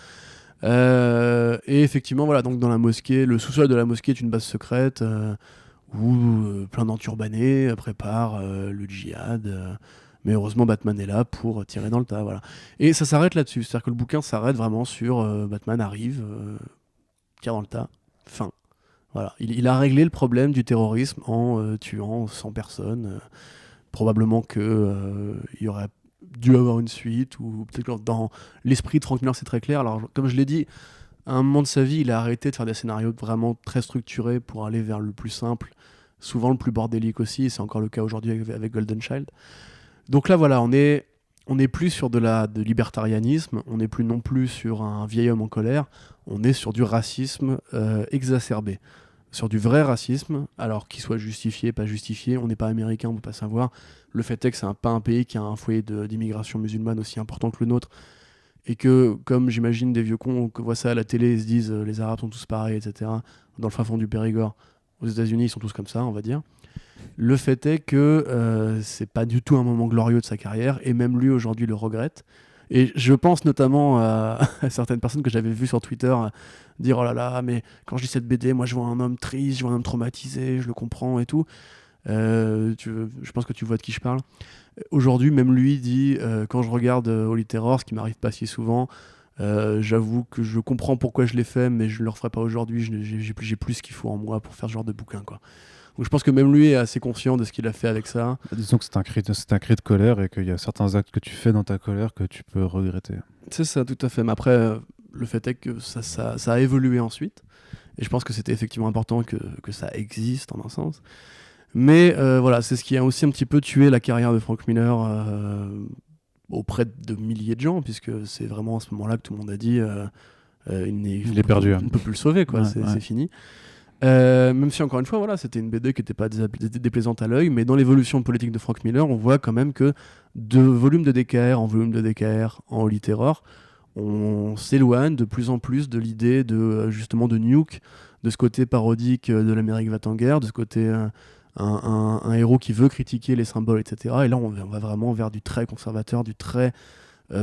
Et effectivement, voilà, donc dans la mosquée, le sous-sol de la mosquée est une base secrète où plein d'enturbanés préparent le djihad. Mais heureusement, Batman est là pour tirer dans le tas. Voilà. Et ça s'arrête là-dessus. C'est-à-dire que le bouquin s'arrête vraiment sur Batman arrive, tire dans le tas, fin. Voilà. Il a réglé le problème du terrorisme en tuant 100 personnes. Probablement qu'il y aurait dû avoir une suite, ou peut-être que dans l'esprit de Frank Miller, c'est très clair. Alors, comme je l'ai dit, à un moment de sa vie, il a arrêté de faire des scénarios vraiment très structurés pour aller vers le plus simple, souvent le plus bordélique aussi, et c'est encore le cas aujourd'hui avec Golden Child. Donc là, voilà, on est plus sur de libertarianisme, on n'est plus non plus sur un vieil homme en colère, on est sur du racisme exacerbé. Sur du vrai racisme, alors qu'il soit justifié, pas justifié, on n'est pas américain, on ne peut pas savoir. Le fait est que c'est pas un pays qui a un foyer d'immigration musulmane aussi important que le nôtre, et que, comme j'imagine des vieux cons qui voient ça à la télé et se disent les Arabes sont tous pareils, etc., dans le fin fond du Périgord, aux États-Unis, ils sont tous comme ça, on va dire. Le fait est que c'est pas du tout un moment glorieux de sa carrière, et même lui aujourd'hui le regrette. Et je pense notamment à certaines personnes que j'avais vues sur Twitter dire oh là là, mais quand je lis cette BD, moi je vois un homme triste, je vois un homme traumatisé, je le comprends et tout. Je pense que tu vois de qui je parle. Aujourd'hui, même lui dit quand je regarde Holy Terror, ce qui m'arrive pas si souvent, j'avoue que je comprends pourquoi je l'ai fait, mais je le referai pas aujourd'hui. J'ai plus ce qu'il faut en moi pour faire ce genre de bouquin, quoi. Donc je pense que même lui est assez conscient de ce qu'il a fait avec ça. Disons que c'est un cri de colère et qu'il y a certains actes que tu fais dans ta colère que tu peux regretter. C'est ça, tout à fait. Mais après, le fait est que ça a évolué ensuite. Et je pense que c'était effectivement important que ça existe en un sens. Mais voilà, c'est ce qui a aussi un petit peu tué la carrière de Frank Miller auprès de milliers de gens, puisque c'est vraiment à ce moment-là que tout le monde a dit il est perdu. On ne peut plus le sauver, quoi. C'est fini. Même si encore une fois voilà, c'était une BD qui n'était pas déplaisante à l'œil, mais dans l'évolution politique de Frank Miller, on voit quand même que de volume de DKR en volume de DKR en Holy Terror, on s'éloigne de plus en plus de l'idée de justement de Nuke, de ce côté parodique de l'Amérique va en guerre, de ce côté un héros qui veut critiquer les symboles, etc. Et là on va vraiment vers du très conservateur, du très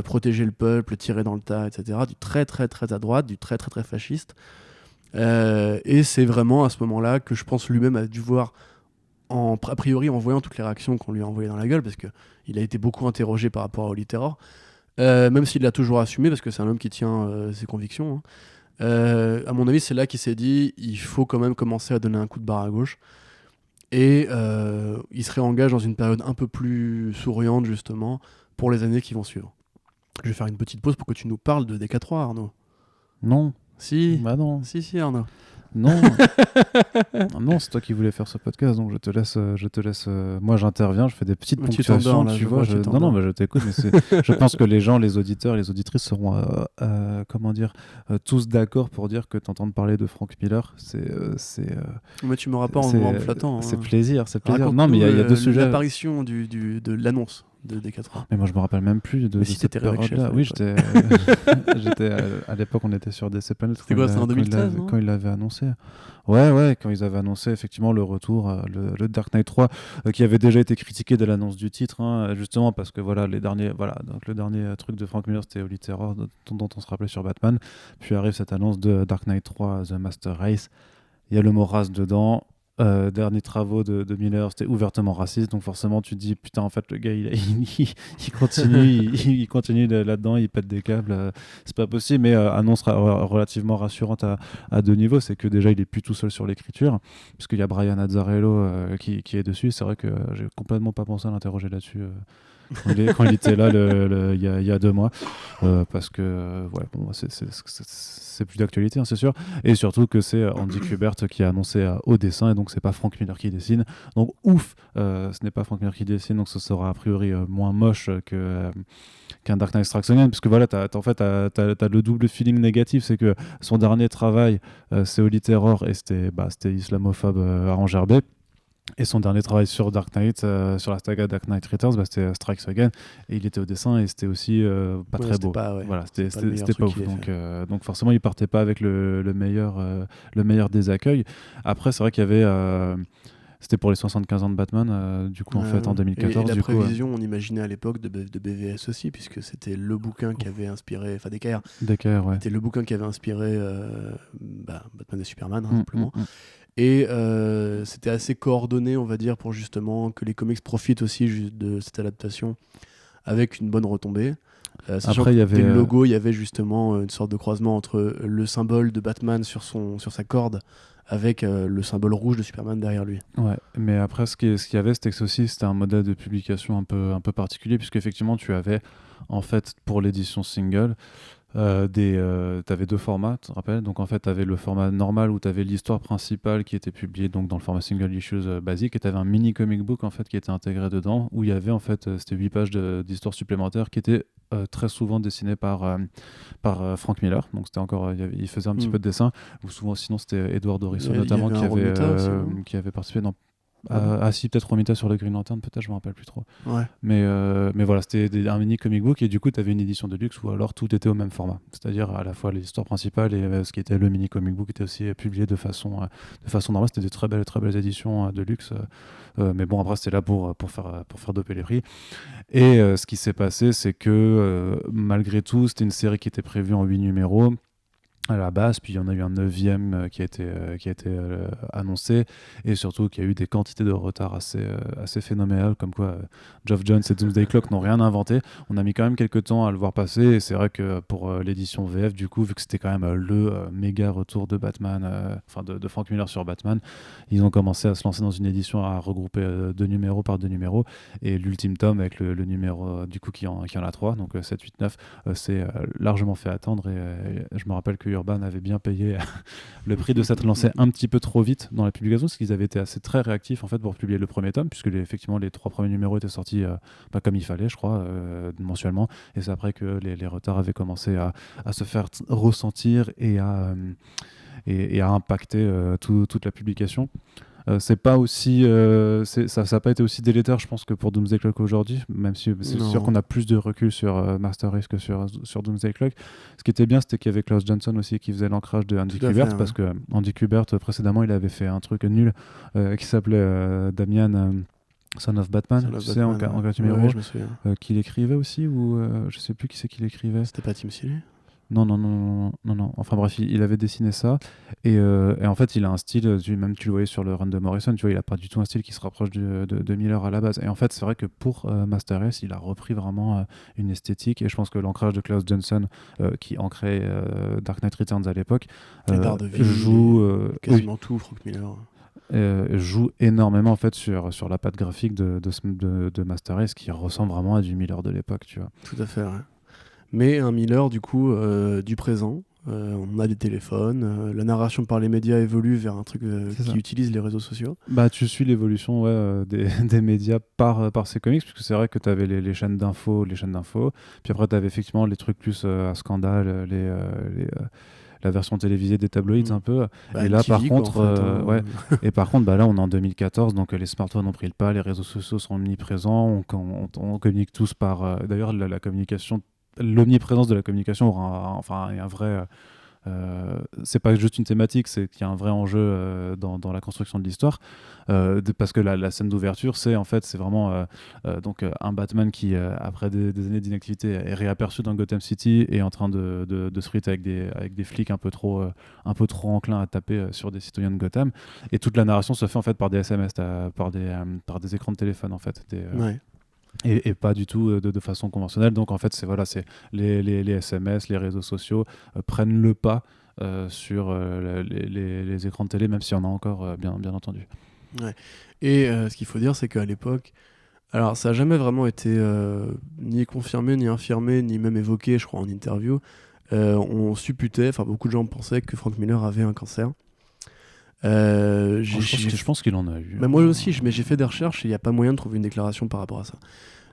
protéger le peuple, tirer dans le tas, etc. Du très très très à droite, du très très très fasciste. Et c'est vraiment à ce moment-là que je pense lui-même a dû voir, a priori en voyant toutes les réactions qu'on lui a envoyées dans la gueule, parce qu'il a été beaucoup interrogé par rapport à Holy Terror, même s'il l'a toujours assumé, parce que c'est un homme qui tient ses convictions. Hein. À mon avis, c'est là qu'il s'est dit, il faut quand même commencer à donner un coup de barre à gauche. Et il se réengage dans une période un peu plus souriante, justement, pour les années qui vont suivre. Je vais faire une petite pause pour que tu nous parles de DK3, Arnaud. Non, Si. Bah non. Si, Arnaud. Non, non, c'est toi qui voulais faire ce podcast, donc je te laisse. Moi, j'interviens, je fais des petites ponctuations, là, tu vois. Non, mais je t'écoute, mais je pense que les gens, les auditeurs, les auditrices seront, comment dire, tous d'accord pour dire que t'entendre parler de Frank Miller, Mais tu m'auras pas en me flattant. C'est plaisir, c'est plaisir. Raconte-nous, Non, mais il y a deux sujets. L'apparition de l'annonce de D4A. Mais moi, je me rappelle même plus de si cette période-là. Oui, j'étais à l'époque, on était sur DC Planet. C'était quoi, c'était en 2013, quand ils l'avaient annoncé. Ouais, quand ils avaient annoncé effectivement le retour, le Dark Knight 3, qui avait déjà été critiqué dès l'annonce du titre, hein, justement parce que voilà, donc le dernier truc de Frank Miller, c'était Holy Terror, dont on se rappelait sur Batman. Puis arrive cette annonce de Dark Knight 3, The Master Race. Il y a le mot race dedans. Derniers travaux de Miller, c'était ouvertement raciste, donc forcément tu te dis putain, en fait le gars il continue, il continue là-dedans, il pète des câbles, c'est pas possible. Mais annonce relativement rassurante à deux niveaux, c'est que déjà il est plus tout seul sur l'écriture, puisqu'il y a Brian Azzarello qui est dessus. C'est vrai que j'ai complètement pas pensé à l'interroger là-dessus quand il était là il y a 2 mois, parce que ouais, bon, c'est plus d'actualité, hein, c'est sûr, et surtout que c'est Andy Kubert qui a annoncé au dessin, et donc c'est pas Frank Miller qui dessine, donc ouf, ce n'est pas Frank Miller qui dessine, donc ce sera a priori moins moche qu'un Dark Knight Strikes Again, puisque voilà, t'as le double feeling négatif, c'est que son dernier travail, c'est Holy Terror, et c'était islamophobe à engerber. Et son dernier travail sur Dark Knight, sur la saga Dark Knight Returns, c'était Strikes Again, et il était au dessin, et c'était aussi pas très beau. Voilà, c'était pas ouf. Donc forcément, il partait pas avec le meilleur des accueils. Après, c'est vrai qu'il y avait c'était pour les 75 ans de Batman, du coup, en fait, en 2014. Et la prévision, on imaginait à l'époque de BVS aussi, puisque c'était le bouquin qui avait inspiré, enfin DKR, ouais. C'était le bouquin qui avait inspiré Batman et Superman, simplement. Et c'était assez coordonné, on va dire, pour justement que les comics profitent aussi de cette adaptation avec une bonne retombée. Après, il y avait le logo, il y avait justement une sorte de croisement entre le symbole de Batman sur sa corde avec le symbole rouge de Superman derrière lui. Ouais, mais après, ce qu'il y avait, c'était que c'était un modèle de publication un peu particulier, puisqu'effectivement, tu avais, en fait, pour l'édition single, t'avais 2 formats, tu te rappelles. Donc en fait, t'avais le format normal où t'avais l'histoire principale qui était publiée donc dans le format single issues basique, et t'avais un mini comic book en fait qui était intégré dedans, où il y avait en fait c'était 8 pages d'histoire supplémentaires qui étaient très souvent dessinées par Frank Miller. Donc c'était encore il faisait un petit peu de dessin, ou souvent sinon c'était Edward Dorriso notamment qui avait participé dans si, peut-être Romita sur le Green Lantern, peut-être, je me rappelle plus trop. Ouais. Mais voilà, c'était un mini comic book, et du coup, tu avais une édition de luxe où alors tout était au même format. C'est-à-dire à la fois l'histoire principale et ce qui était le mini comic book était aussi publié de façon normale. C'était des très belles éditions de luxe. Mais bon, après, c'était là pour faire doper les prix. Et ce qui s'est passé, c'est que malgré tout, c'était une série qui était prévue en 8 numéros. À la base, puis il y en a eu un 9e qui a été annoncé, et surtout qu'il y a eu des quantités de retard assez phénoménales, comme quoi Geoff Johns et Doomsday Clock n'ont rien inventé. On a mis quand même quelques temps à le voir passer, et c'est vrai que pour l'édition VF, du coup, vu que c'était quand même le méga retour de Batman, de Frank Miller sur Batman, ils ont commencé à se lancer dans une édition à regrouper 2 numéros par 2 numéros, et l'ultime tome avec le numéro du coup qui en a 3, donc 7, 8, 9, c'est largement fait attendre, et je me rappelle que Urban avait bien payé le prix de s'être lancé un petit peu trop vite dans la publication, parce qu'ils avaient été très réactifs en fait pour publier le premier tome, puisque effectivement les 3 premiers numéros étaient sortis pas comme il fallait, je crois, mensuellement, et c'est après que les retards avaient commencé à se faire ressentir et à impacter toute la publication. C'est pas aussi ça n'a pas été aussi délétère, je pense, que pour Doomsday Clock aujourd'hui, même si c'est sûr qu'on a plus de recul sur Master Race que sur Doomsday Clock. Ce qui était bien, c'était qu'il y avait Klaus Johnson aussi qui faisait l'ancrage de Andy Kubert, parce que Andy Kubert précédemment il avait fait un truc nul qui s'appelait Damian Son of Batman, en 4 numéros, qu'il écrivait aussi, ou je sais plus qui c'est qui l'écrivait. C'était pas Tim Seeley? Non. Enfin bref, il avait dessiné ça, et en fait, il a un style, même tu le voyais sur le run de Morrison, tu vois, il a pas du tout un style qui se rapproche de Miller à la base. Et en fait, c'est vrai que pour Master Race, il a repris vraiment une esthétique, et je pense que l'ancrage de Klaus Johnson, qui ancrait Dark Knight Returns à l'époque, joue quasiment tout, Frank Miller. Joue énormément en fait sur la patte graphique de Master Race, qui ressemble vraiment à du Miller de l'époque, tu vois. Tout à fait, ouais. Mais un Miller du coup du présent, on a des téléphones, la narration par les médias évolue vers un truc C'est ça. qui utilise les réseaux sociaux. Bah, tu suis l'évolution des médias par ces comics, puisque c'est vrai que tu avais les chaînes d'infos, puis après tu avais effectivement les trucs plus à scandale, la version télévisée des tabloïds un peu. Bah, Et là, par MTV, quoi, en contre, fait, hein. ouais. Et par contre, bah là, on est en 2014, donc les smartphones ont pris le pas, les réseaux sociaux sont omniprésents, on communique tous par. D'ailleurs, la communication, l'omniprésence de la communication aura enfin un vrai. C'est pas juste une thématique, c'est qu'il y a un vrai enjeu dans la construction de l'histoire, parce que la scène d'ouverture, c'est vraiment un Batman qui, après des années d'inactivité, est réaperçu dans Gotham City et est en train de se friter avec des flics un peu trop enclins à taper sur des citoyens de Gotham, et toute la narration se fait en fait par des SMS, par des écrans de téléphone en fait, Ouais. et pas du tout de façon conventionnelle. Donc en fait, c'est les SMS, les réseaux sociaux prennent le pas sur les écrans de télé, même s'il y en a encore, bien entendu. Ouais. Et ce qu'il faut dire, c'est qu'à l'époque, alors ça n'a jamais vraiment été ni confirmé, ni infirmé, ni même évoqué, je crois, en interview. On supputait, enfin beaucoup de gens pensaient que Frank Miller avait un cancer. Je pense qu'il en a eu. Bah, moi aussi, mais j'ai fait des recherches et il n'y a pas moyen de trouver une déclaration par rapport à ça.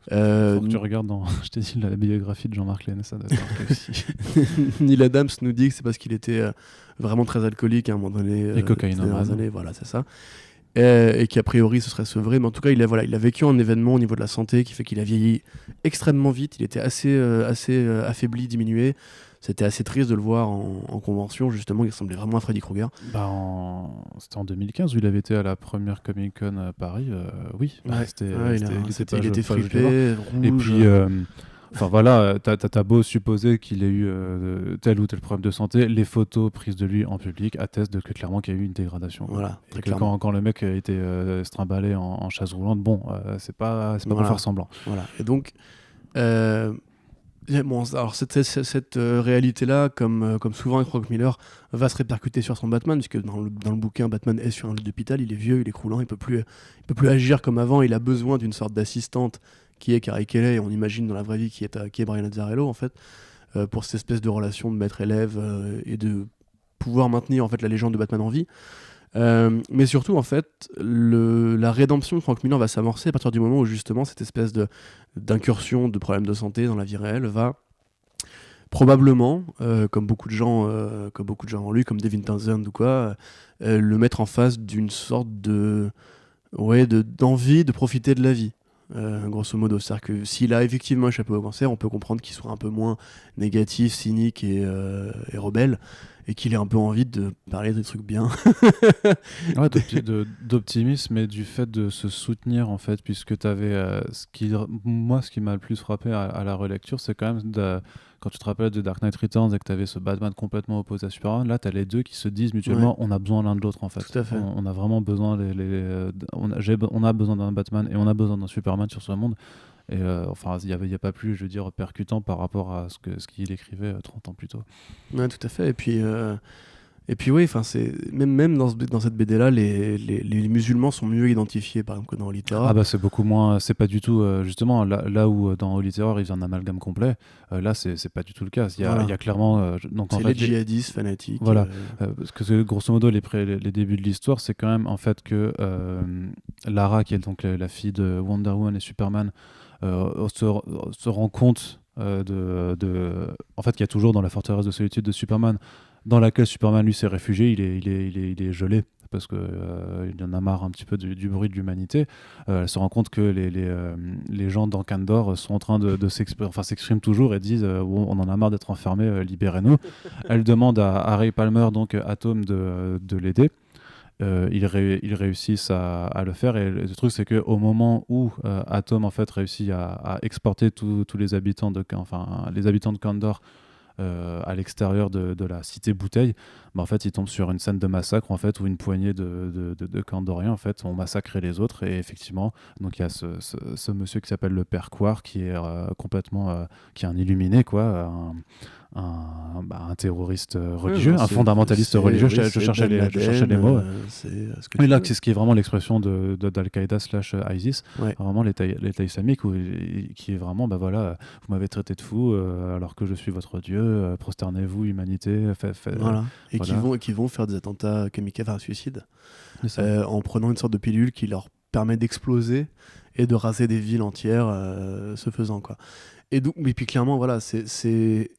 Faut que tu regardes dans je t'ai dit, la biographie de Jean-Marc Lenné, ça doit être marqué aussi. Neil Adams nous dit que c'est parce qu'il était vraiment très alcoolique à un moment donné. Et cocaïnomane. ces dernières années, voilà, c'est ça. Et qu'a priori ce serait sevré, mais en tout cas il a vécu un événement au niveau de la santé qui fait qu'il a vieilli extrêmement vite. Il était assez affaibli, diminué. C'était assez triste de le voir en convention, justement. Il ressemblait vraiment à Freddy Krueger. C'était en 2015 où il avait été à la première Comic Con à Paris. Oui, Ouais. Il était pas fripé, rouge. et puis enfin voilà, t'as beau supposer qu'il ait eu tel ou tel problème de santé, les photos prises de lui en public attestent que clairement qu'il y a eu une dégradation. Voilà, Et très que clairement. quand le mec était se trimballait en chaise roulante, bon, c'est pas pour Voilà. faire semblant. Voilà. Et donc, bon, alors cette réalité-là, comme souvent avec Frank Miller, va se répercuter sur son Batman, puisque dans le bouquin, Batman est sur un lit d'hôpital, il est vieux, il est croulant, il peut plus agir comme avant, il a besoin d'une sorte d'assistante qui est Carrie Kelly, et on imagine dans la vraie vie qui est Brian Azzarello, en fait, pour cette espèce de relation de maître-élève et de pouvoir maintenir en fait la légende de Batman en vie. Mais surtout, en fait, la rédemption de Frank Miller va s'amorcer à partir du moment où justement cette espèce d'incursion de problèmes de santé dans la vie réelle va probablement, comme beaucoup de gens avant lui, comme Devin Townsend ou quoi, le mettre en face d'une sorte d'envie de profiter de la vie. Grosso modo, c'est-à-dire que s'il a effectivement échappé au cancer, on peut comprendre qu'il soit un peu moins négatif, cynique et rebelle, et qu'il ait un peu envie de parler des trucs bien. Ouais, d'optimisme, mais du fait de se soutenir en fait, puisque tu avais ce qui m'a le plus frappé à la relecture, c'est quand même quand tu te rappelles de Dark Knight Returns et que tu avais ce Batman complètement opposé à Superman, là tu as les deux qui se disent mutuellement on a besoin l'un de l'autre en fait. Tout à fait. On a vraiment besoin on a besoin d'un Batman et on a besoin d'un Superman sur ce monde. Et enfin, il y a pas plus, je veux dire, percutant par rapport à ce qu'il écrivait 30 ans plus tôt. Ouais, tout à fait. Et puis oui, c'est même dans cette BD là, les musulmans sont mieux identifiés par exemple que dans Holy Terror. Ah bah c'est beaucoup moins, c'est pas du tout justement là où dans Holy Terror il y a un amalgame complet, là c'est pas du tout le cas. Il y a clairement donc en c'est fait les djihadistes fanatiques. voilà, parce que grosso modo les débuts de l'histoire c'est quand même en fait que Lara qui est donc la fille de Wonder Woman et Superman se rend compte en fait qu'il y a toujours dans la forteresse de solitude de Superman, dans laquelle Superman lui s'est réfugié, il est gelé parce que il en a marre un petit peu du bruit de l'humanité. Elle se rend compte que les gens dans Kandor sont en train de s'expriment toujours et disent bon, on en a marre d'être enfermés, libérez-nous. Elle demande à Ray Palmer, donc Atom, de l'aider. Ils réussissent à le faire, et le truc c'est qu'au moment où Atom en fait réussit à exporter tous les habitants les habitants de Kandor à l'extérieur de la cité bouteille, en fait il tombe sur une scène de massacre en fait, où une poignée de Kandoriens en fait ont massacré les autres, et effectivement donc il y a ce monsieur qui s'appelle le Père Quar qui est complètement qui est un illuminé quoi, un terroriste religieux, un fondamentaliste religieux. Je cherchais Ben les mots. C'est ce que Oui, tu là, veux. c'est ce qui est vraiment l'expression d'Al-Qaïda / ISIS, Ouais. vraiment l'État islamique, qui est vraiment, voilà, vous m'avez traité de fou alors que je suis votre Dieu, prosternez-vous, humanité, Voilà. Et voilà. qui vont faire des attentats kamikazes, enfin suicides, C'est ça. en prenant une sorte de pilule qui leur permet d'exploser et de raser des villes entières, ce faisant, quoi. Et donc, mais puis clairement, voilà, c'est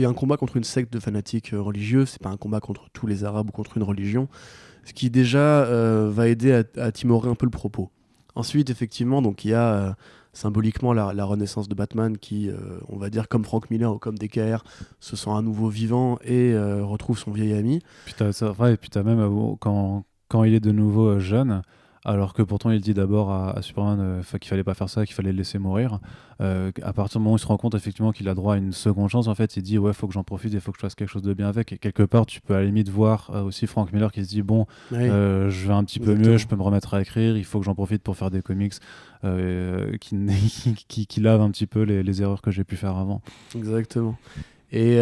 un combat contre une secte de fanatiques religieux, c'est pas un combat contre tous les Arabes ou contre une religion, ce qui déjà va aider à timorer un peu le propos. Ensuite, effectivement, donc il y a symboliquement la renaissance de Batman qui, on va dire comme Frank Miller ou comme DKR, se sent à nouveau vivant et retrouve son vieil ami. Puis et puis t'as même quand il est de nouveau jeune, alors que pourtant il dit d'abord à Superman qu'il fallait pas faire ça, qu'il fallait le laisser mourir. À partir du moment où il se rend compte effectivement qu'il a droit à une seconde chance, en fait, il dit ouais, faut que j'en profite et faut que je fasse quelque chose de bien avec. Et quelque part, tu peux à la limite voir aussi Frank Miller qui se dit bon, Oui, je vais un petit peu exactement. mieux, je peux me remettre à écrire, il faut que j'en profite pour faire des comics qui lavent un petit peu les erreurs que j'ai pu faire avant. Exactement. Et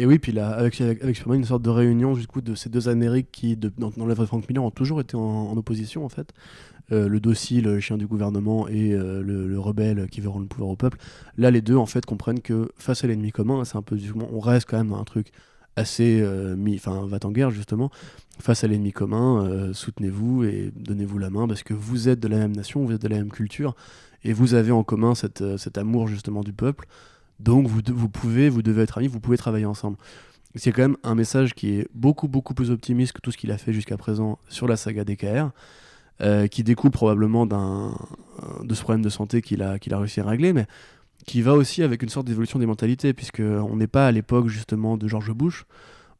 oui, puis là, avec Superman, une sorte de réunion du coup, de ces deux Amériques qui, dans l'œuvre de Frank Miller, ont toujours été en opposition, en fait. Le docile, le chien du gouvernement, et le rebelle qui veut rendre le pouvoir au peuple. Là, les deux, en fait, comprennent que face à l'ennemi commun, c'est un peu, on reste quand même dans un truc assez enfin, va en guerre, justement. Face à l'ennemi commun, soutenez-vous et donnez-vous la main, parce que vous êtes de la même nation, vous êtes de la même culture, et vous avez en commun cet amour, justement, du peuple. Donc vous devez être amis, vous pouvez travailler ensemble. C'est quand même un message qui est beaucoup beaucoup plus optimiste que tout ce qu'il a fait jusqu'à présent sur la saga DKR, qui découle probablement de ce problème de santé qu'il a réussi à régler, mais qui va aussi avec une sorte d'évolution des mentalités, puisque on n'est pas à l'époque justement de George Bush,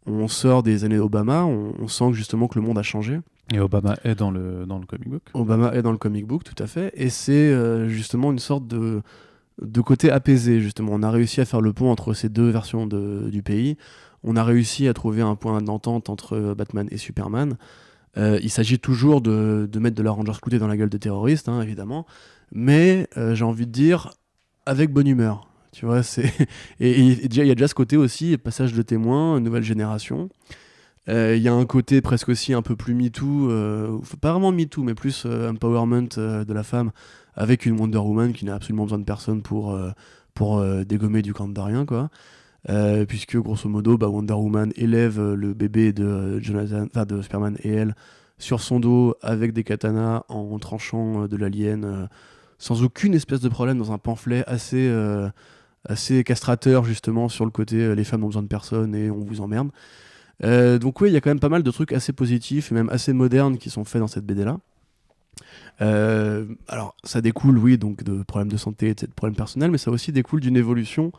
on sort des années Obama, on sent justement que le monde a changé. Et Obama est dans le comic book. Obama est dans le comic book, tout à fait, et c'est justement une sorte de côté apaisé, justement. On a réussi à faire le pont entre ces deux versions du pays. On a réussi à trouver un point d'entente entre Batman et Superman. Il s'agit toujours de mettre de la Ranger Scouté dans la gueule des terroristes, hein, évidemment. Mais j'ai envie de dire, avec bonne humeur. Tu vois, c'est... et déjà, il y a déjà ce côté aussi, passage de témoin, nouvelle génération. Il y a un côté presque aussi un peu plus MeToo, pas vraiment MeToo, mais plus empowerment de la femme, avec une Wonder Woman qui n'a absolument besoin de personne pour dégommer du Kandarian, quoi. Puisque grosso modo, Wonder Woman élève le bébé de de Superman et elle sur son dos avec des katanas en tranchant de l'alien sans aucune espèce de problème, dans un pamphlet assez castrateur justement sur le côté les femmes ont besoin de personne et on vous emmerde. Donc oui, il y a quand même pas mal de trucs assez positifs et même assez modernes qui sont faits dans cette BD là. Alors ça découle, oui, donc de problèmes de santé et de problèmes personnels, mais ça aussi découle d'une évolution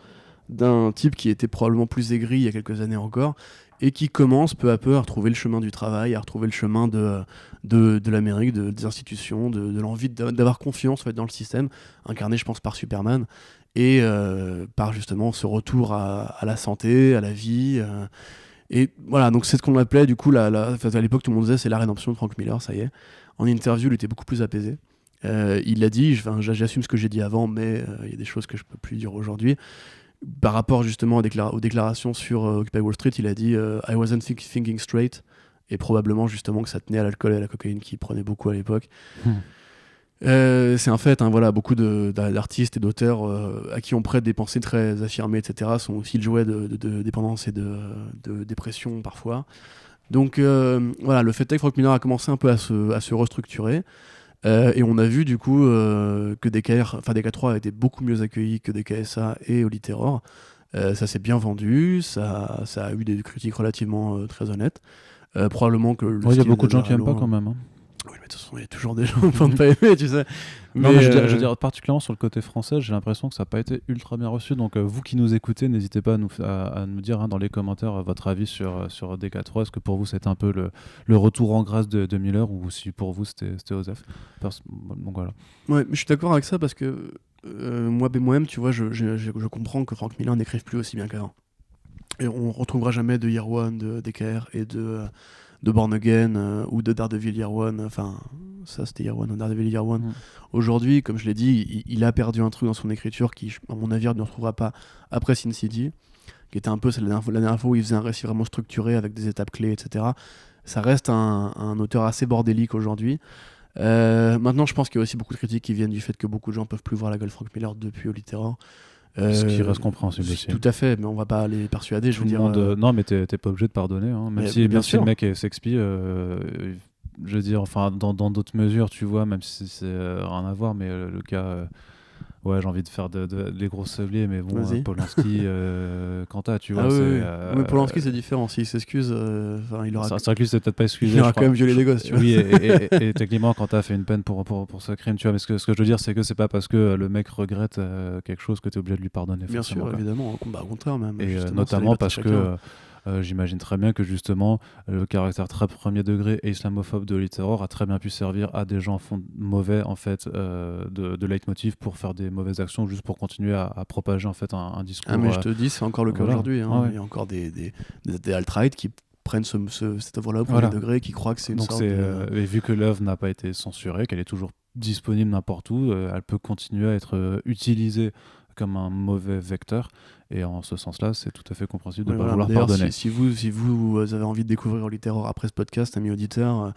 d'un type qui était probablement plus aigri il y a quelques années encore et qui commence peu à peu à retrouver le chemin du travail, à retrouver le chemin de l'Amérique, des institutions, de l'envie d'avoir confiance, en fait, dans le système, incarné je pense par Superman, et par justement ce retour à la santé, à la vie. Et voilà, donc c'est ce qu'on appelait du coup, à l'époque tout le monde disait c'est la rédemption de Frank Miller, ça y est. En interview, il était beaucoup plus apaisé. Il l'a dit, j'assume ce que j'ai dit avant, mais il y a des choses que je peux plus dire aujourd'hui. Par rapport justement aux déclarations sur Occupy Wall Street, il a dit I wasn't thinking straight, et probablement justement que ça tenait à l'alcool et à la cocaïne qu'il prenait beaucoup à l'époque. C'est un fait, hein, voilà, beaucoup d'artistes et d'auteurs à qui on prête des pensées très affirmées, etc., sont aussi le jouet de dépendance et de dépression parfois. Donc voilà, le fait est que Frank Miller a commencé un peu à se restructurer. Et on a vu du coup que DK3 a été beaucoup mieux accueilli que DKSA et Holy Terror. Ça s'est bien vendu, ça a eu des critiques relativement très honnêtes. Probablement que le Il y a style beaucoup de gens qui d'Azarello, n'aiment pas quand même. Hein. Oui, mais de toute façon, il y a toujours des gens pour ne pas aimer, tu sais. Non, mais je veux dire, particulièrement sur le côté français, j'ai l'impression que ça n'a pas été ultra bien reçu. Donc, vous qui nous écoutez, n'hésitez pas à nous dire dans les commentaires votre avis sur DK3. Est-ce que pour vous, c'était un peu le retour en grâce de Miller, ou si pour vous, c'était Osef? Donc voilà. Ouais, mais je suis d'accord avec ça parce que moi-même, tu vois, je comprends que Frank Miller n'écrive plus aussi bien qu'avant. Et on retrouvera jamais de Year One, de DKR et de Born Again ou de Daredevil Year One. Enfin, ça c'était Year One, Daredevil Year One. Aujourd'hui, comme je l'ai dit, il a perdu un truc dans son écriture qui, à mon avis, ne retrouvera pas après Sin City, qui était un peu la dernière fois où il faisait un récit vraiment structuré avec des étapes clés, etc. Ça reste un auteur assez bordélique aujourd'hui. Maintenant, je pense qu'il y a aussi beaucoup de critiques qui viennent du fait que beaucoup de gens peuvent plus voir la gueule Frank Miller depuis Holy Terror. Ce qui reste compréhensible aussi. Tout à fait, mais on va pas les persuader. Je veux dire, non, mais t'es pas obligé de pardonner. Hein. Même si bien sûr le mec s'expie, je veux dire, enfin, dans d'autres mesures, tu vois, même si c'est rien à voir, mais le cas. Ouais, j'ai envie de faire les gros sabliers, mais bon, Polanski, Quentin, tu vois. Mais Polanski, c'est différent. S'il s'excuse, il aura. C'est vrai que lui, c'est peut-être pas excusé. Il aura quand même violé des gosses, tu vois. Oui, et techniquement, Quentin a fait une peine pour ce crime, tu vois. Mais ce que je veux dire, c'est que c'est pas parce que le mec regrette quelque chose que t'es obligé de lui pardonner. Bien sûr, quoi. Évidemment, au contraire même. Et notamment parce que. J'imagine très bien que justement le caractère très premier degré et islamophobe de Holy Terror a très bien pu servir à des gens mauvais en fait de leitmotiv pour faire des mauvaises actions, juste pour continuer à propager en fait un discours. Ah mais je te dis, c'est encore le cas aujourd'hui. Hein. Il y a encore des alt-right qui prennent cette œuvre-là au premier degré, qui croient que c'est une sorte et vu que l'œuvre n'a pas été censurée, qu'elle est toujours disponible n'importe où, elle peut continuer à être utilisée comme un mauvais vecteur, et en ce sens-là, c'est tout à fait compréhensible de ne pas vouloir pardonner. Si vous avez envie de découvrir Holy Terror après ce podcast, amis auditeurs,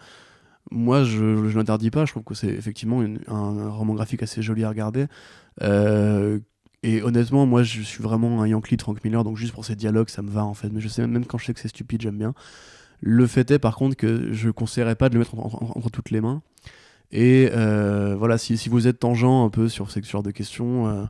moi je n'interdis pas, je trouve que c'est effectivement un roman graphique assez joli à regarder. Et honnêtement, moi je suis vraiment un Yankee de Frank Miller, donc juste pour ces dialogues, ça me va en fait. Mais je sais même quand je sais que c'est stupide, j'aime bien. Le fait est par contre que je ne conseillerais pas de le mettre entre toutes les mains. Et voilà, si vous êtes tangent un peu sur ce genre de questions,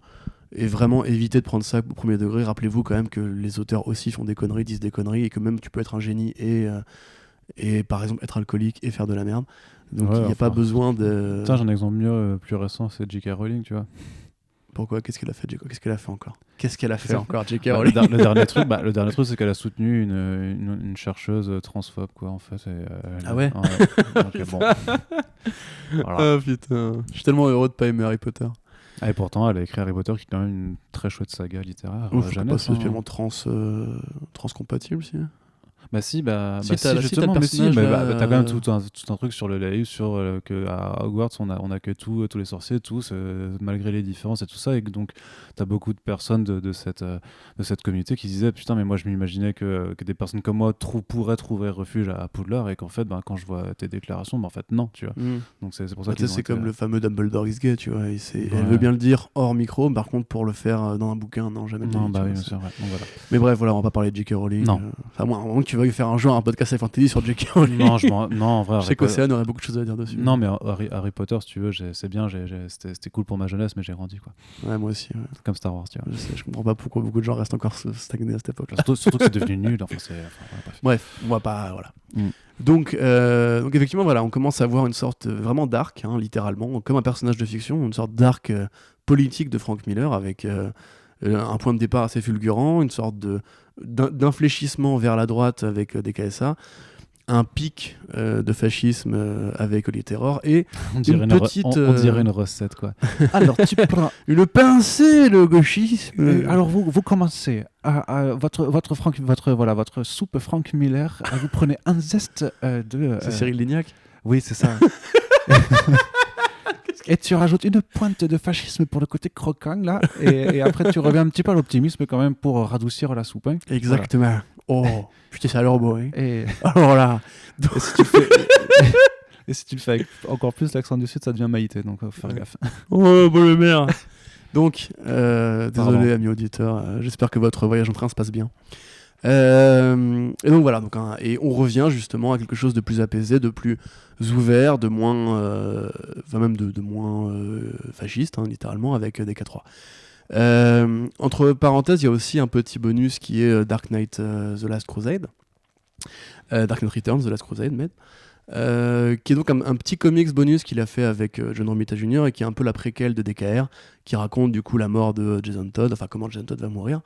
et vraiment évitez de prendre ça au premier degré. Rappelez-vous quand même que les auteurs aussi font des conneries, disent des conneries, et que même tu peux être un génie et par exemple être alcoolique et faire de la merde. Donc il n'y a pas besoin de... Putain, j'ai un exemple plus récent, c'est J.K. Rowling, tu vois. Pourquoi ? Qu'est-ce qu'elle a fait, J.K. Qu'est-ce qu'elle a fait encore ? J.K. Rowling ? Le dernier truc, c'est qu'elle a soutenu une chercheuse transphobe, quoi, en fait. Ah ouais, donc, bon. Voilà. Ah putain, je suis tellement heureux de pas aimer Harry Potter. Et pourtant, elle a écrit Harry Potter, qui est quand même une très chouette saga littéraire. Pas spécialement transcompatible, si. Bah si, justement, mais si, t'as quand même tout un truc sur le laïus, sur que à Hogwarts on a que tous les sorciers, tous, malgré les différences et tout ça, et que donc t'as beaucoup de personnes de cette communauté qui disaient putain, mais moi je m'imaginais que des personnes comme moi pourraient trouver refuge à Poudlard, et qu'en fait quand je vois tes déclarations, en fait non, tu vois. Donc c'est pour ça que c'est comme le fameux Dumbledore is gay, tu vois. Elle veut bien le dire hors micro, par contre pour le faire dans un bouquin, non, jamais. Non, bah oui, bien sûr. Ouais. Donc, voilà. Mais bref, voilà, on va pas parler de J.K. Rowling. Non. Enfin, moi, à un moment que tu veuilles faire un jour un podcast avec Fantasy sur J.K. Rowling. Non, en vrai. Je sais qu'Océane aurait beaucoup de choses à dire dessus. Non, mais Harry Potter, si tu veux, c'est bien. C'était cool pour ma jeunesse, mais j'ai grandi, quoi. Ouais, moi aussi. Ouais. Comme Star Wars, tu vois. Je comprends pas pourquoi beaucoup de gens restent encore stagnés à cette époque-là. Surtout que c'est devenu nul. Bref, on va pas. Voilà. Donc effectivement, voilà, on commence à voir une sorte vraiment dark, littéralement, comme un personnage de fiction, une sorte d'arc politique de Frank Miller avec un point de départ assez fulgurant, une sorte d'infléchissement vers la droite avec des KSA, un pic de fascisme avec Holy Terror, et on dirait une recette, quoi. Alors tu prends une pincée le gauchisme. Alors vous commencez à votre soupe Frank Miller, vous prenez un zeste de... C'est Cyril Lignac. Oui, c'est ça. Et tu rajoutes une pointe de fascisme pour le côté croquant, là, et après tu reviens un petit peu à l'optimisme quand même pour radoucir la soupe. Hein. Exactement. Voilà. Oh, putain, ça a l'air beau. Hein. Et... Alors là... Et si tu le fais avec encore plus l'accent du sud, ça devient Maïté, donc faut faire gaffe. Oh, bonne mère. Donc, désolé amis auditeurs, j'espère que votre voyage en train se passe bien. Et donc voilà, et on revient justement à quelque chose de plus apaisé, de plus ouvert, de moins, de moins fasciste, littéralement, avec DK3. Entre parenthèses, il y a aussi un petit bonus qui est Dark Knight The Last Crusade, Dark Knight Returns The Last Crusade, qui est donc un petit comics bonus qu'il a fait avec John Romita Jr. et qui est un peu la préquelle de DKR, qui raconte du coup la mort de Jason Todd, enfin comment Jason Todd va mourir.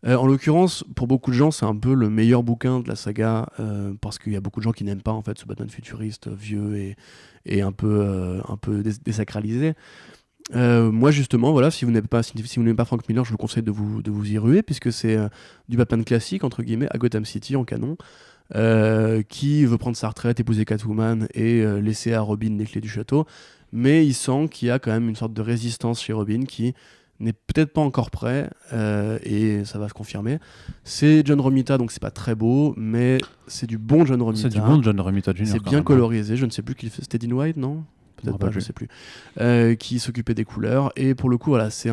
En l'occurrence, pour beaucoup de gens, c'est un peu le meilleur bouquin de la saga, parce qu'il y a beaucoup de gens qui n'aiment pas en fait ce Batman futuriste vieux et un peu désacralisé. Moi justement, voilà, si vous n'aimez pas Frank Miller, je vous conseille de vous y ruer, puisque c'est du Batman classique entre guillemets à Gotham City en canon, qui veut prendre sa retraite, épouser Catwoman et laisser à Robin les clés du château, mais il sent qu'il y a quand même une sorte de résistance chez Robin qui n'est peut-être pas encore prêt, et ça va se confirmer. C'est John Romita, donc c'est pas très beau, mais c'est du bon John Romita. C'est du bon John Romita Jr. C'est bien colorisé, je ne sais plus qui le fait. C'était Dean White, non ? Peut-être pas, je sais plus. Qui s'occupait des couleurs. Et pour le coup, voilà, c'est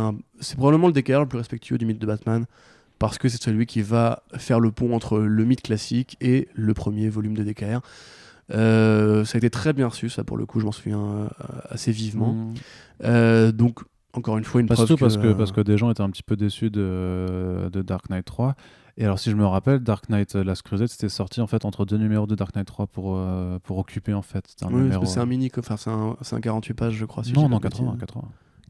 probablement le DKR le plus respectueux du mythe de Batman, parce que c'est celui qui va faire le pont entre le mythe classique et le premier volume de DKR. Ça a été très bien reçu, ça, pour le coup, je m'en souviens assez vivement. Donc, encore une fois, une preuve surtout parce que des gens étaient un petit peu déçus de Dark Knight 3. Et alors, si je me rappelle, Dark Knight Last Crusade, c'était sorti en fait entre 2 numéros de Dark Knight 3 pour occuper en fait. C'est un mini, enfin c'est un 48 pages, je crois. Si non, 80.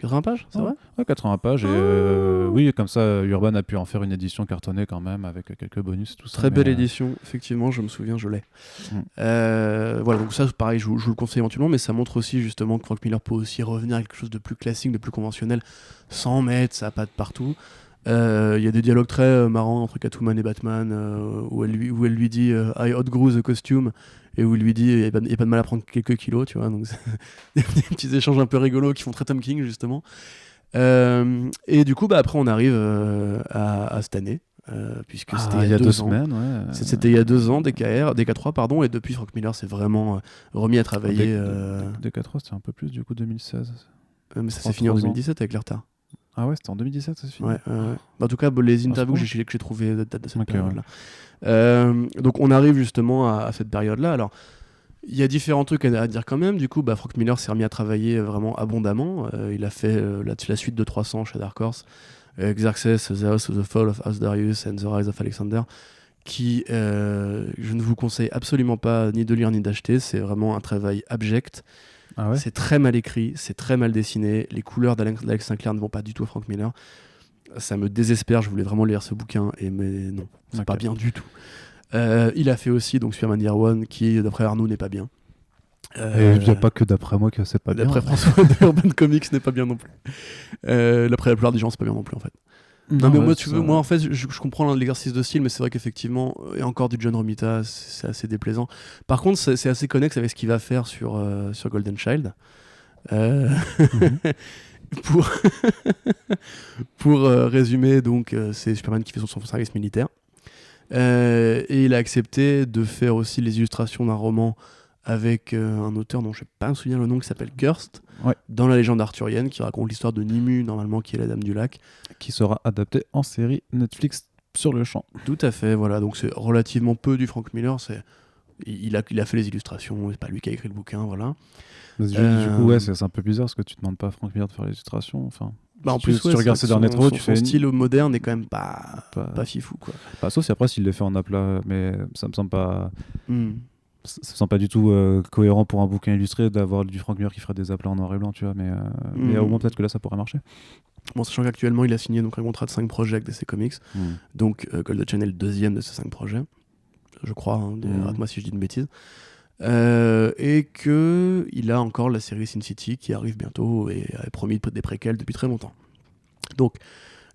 80 pages, c'est vrai ? Ouais, 80 pages. Et oui, comme ça, Urban a pu en faire une édition cartonnée quand même, avec quelques bonus et tout ça. Très belle édition, effectivement, je me souviens, je l'ai. Voilà, donc ça, pareil, je vous le conseille éventuellement, mais ça montre aussi justement que Frank Miller peut aussi revenir à quelque chose de plus classique, de plus conventionnel, sans mettre sa patte partout. Il y a des dialogues très marrants entre Catwoman et Batman, où elle lui dit I outgrew the costume, et où il lui dit il n'y a pas de mal à prendre quelques kilos, tu vois. Donc des petits échanges un peu rigolos qui font très Tom King, justement. Et du coup, après, on arrive à cette année, puisque c'était il y a 2 semaines. Ouais. C'était il y a 2 ans, DK3, pardon, et depuis, Frank Miller s'est vraiment remis à travailler. DK3, c'était un peu plus, du coup, 2016. Mais ça s'est fini en 2017 avec les retards. Ah ouais, c'était en 2017, ça se finit. Ouais. En tout cas, les interviews que j'ai trouvées datent de cette période-là. Donc on arrive justement à cette période-là. Alors, il y a différents trucs à dire quand même. Du coup, Frank Miller s'est remis à travailler vraiment abondamment. Il a fait la suite de 300 chez Dark Horse, Xerxes, The House of the Fall of Asdarius and The Rise of Alexander, qui, je ne vous conseille absolument pas ni de lire ni d'acheter. C'est vraiment un travail abject. Ah ouais. C'est très mal écrit, c'est très mal dessiné. Les couleurs d'Alex Sinclair ne vont pas du tout à Frank Miller. Ça me désespère, je voulais vraiment lire ce bouquin, mais non, c'est pas bien du tout. Il a fait aussi donc Superman Year One, qui d'après Arnaud n'est pas bien. Et il n'y a pas que d'après moi que c'est pas bien. D'après François de Urban Comics n'est pas bien non plus. D'après la plupart des gens, c'est pas bien non plus en fait. Non mais moi en fait je comprends l'exercice de style, mais c'est vrai qu'effectivement, et encore du John Romita, c'est assez déplaisant. Par contre, c'est assez connexe avec ce qu'il va faire sur Golden Child. Pour résumer, donc c'est Superman qui fait son service militaire, et il a accepté de faire aussi les illustrations d'un roman avec un auteur dont je ne vais pas me souvenir le nom, qui s'appelle Kirst, dans la légende arthurienne, qui raconte l'histoire de Nimue, normalement, qui est la Dame du Lac, qui sera adaptée en série Netflix sur le champ. Tout à fait, voilà. Donc c'est relativement peu du Frank Miller. Il a fait les illustrations, c'est pas lui qui a écrit le bouquin, voilà. Du coup, c'est un peu bizarre parce que tu demandes pas à Frank Miller de faire les illustrations. Enfin, en plus, tu regardes ses derniers travaux, son style moderne est quand même pas fifou, quoi. Sauf si après, s'il les fait en aplat, mais ça me semble pas. Ça me semble pas du tout cohérent pour un bouquin illustré d'avoir du Frank Miller qui ferait des aplats en noir et blanc, tu vois. Mais au moins, peut-être que là, ça pourrait marcher. Bon, sachant qu'actuellement, il a signé donc un contrat de 5 projets avec DC Comics. Donc, Golden Channel, le deuxième de ces 5 projets. Je crois, arrête-moi si je dis une bêtise. Et qu'il a encore la série Sin City qui arrive bientôt et a promis des préquels depuis très longtemps. Donc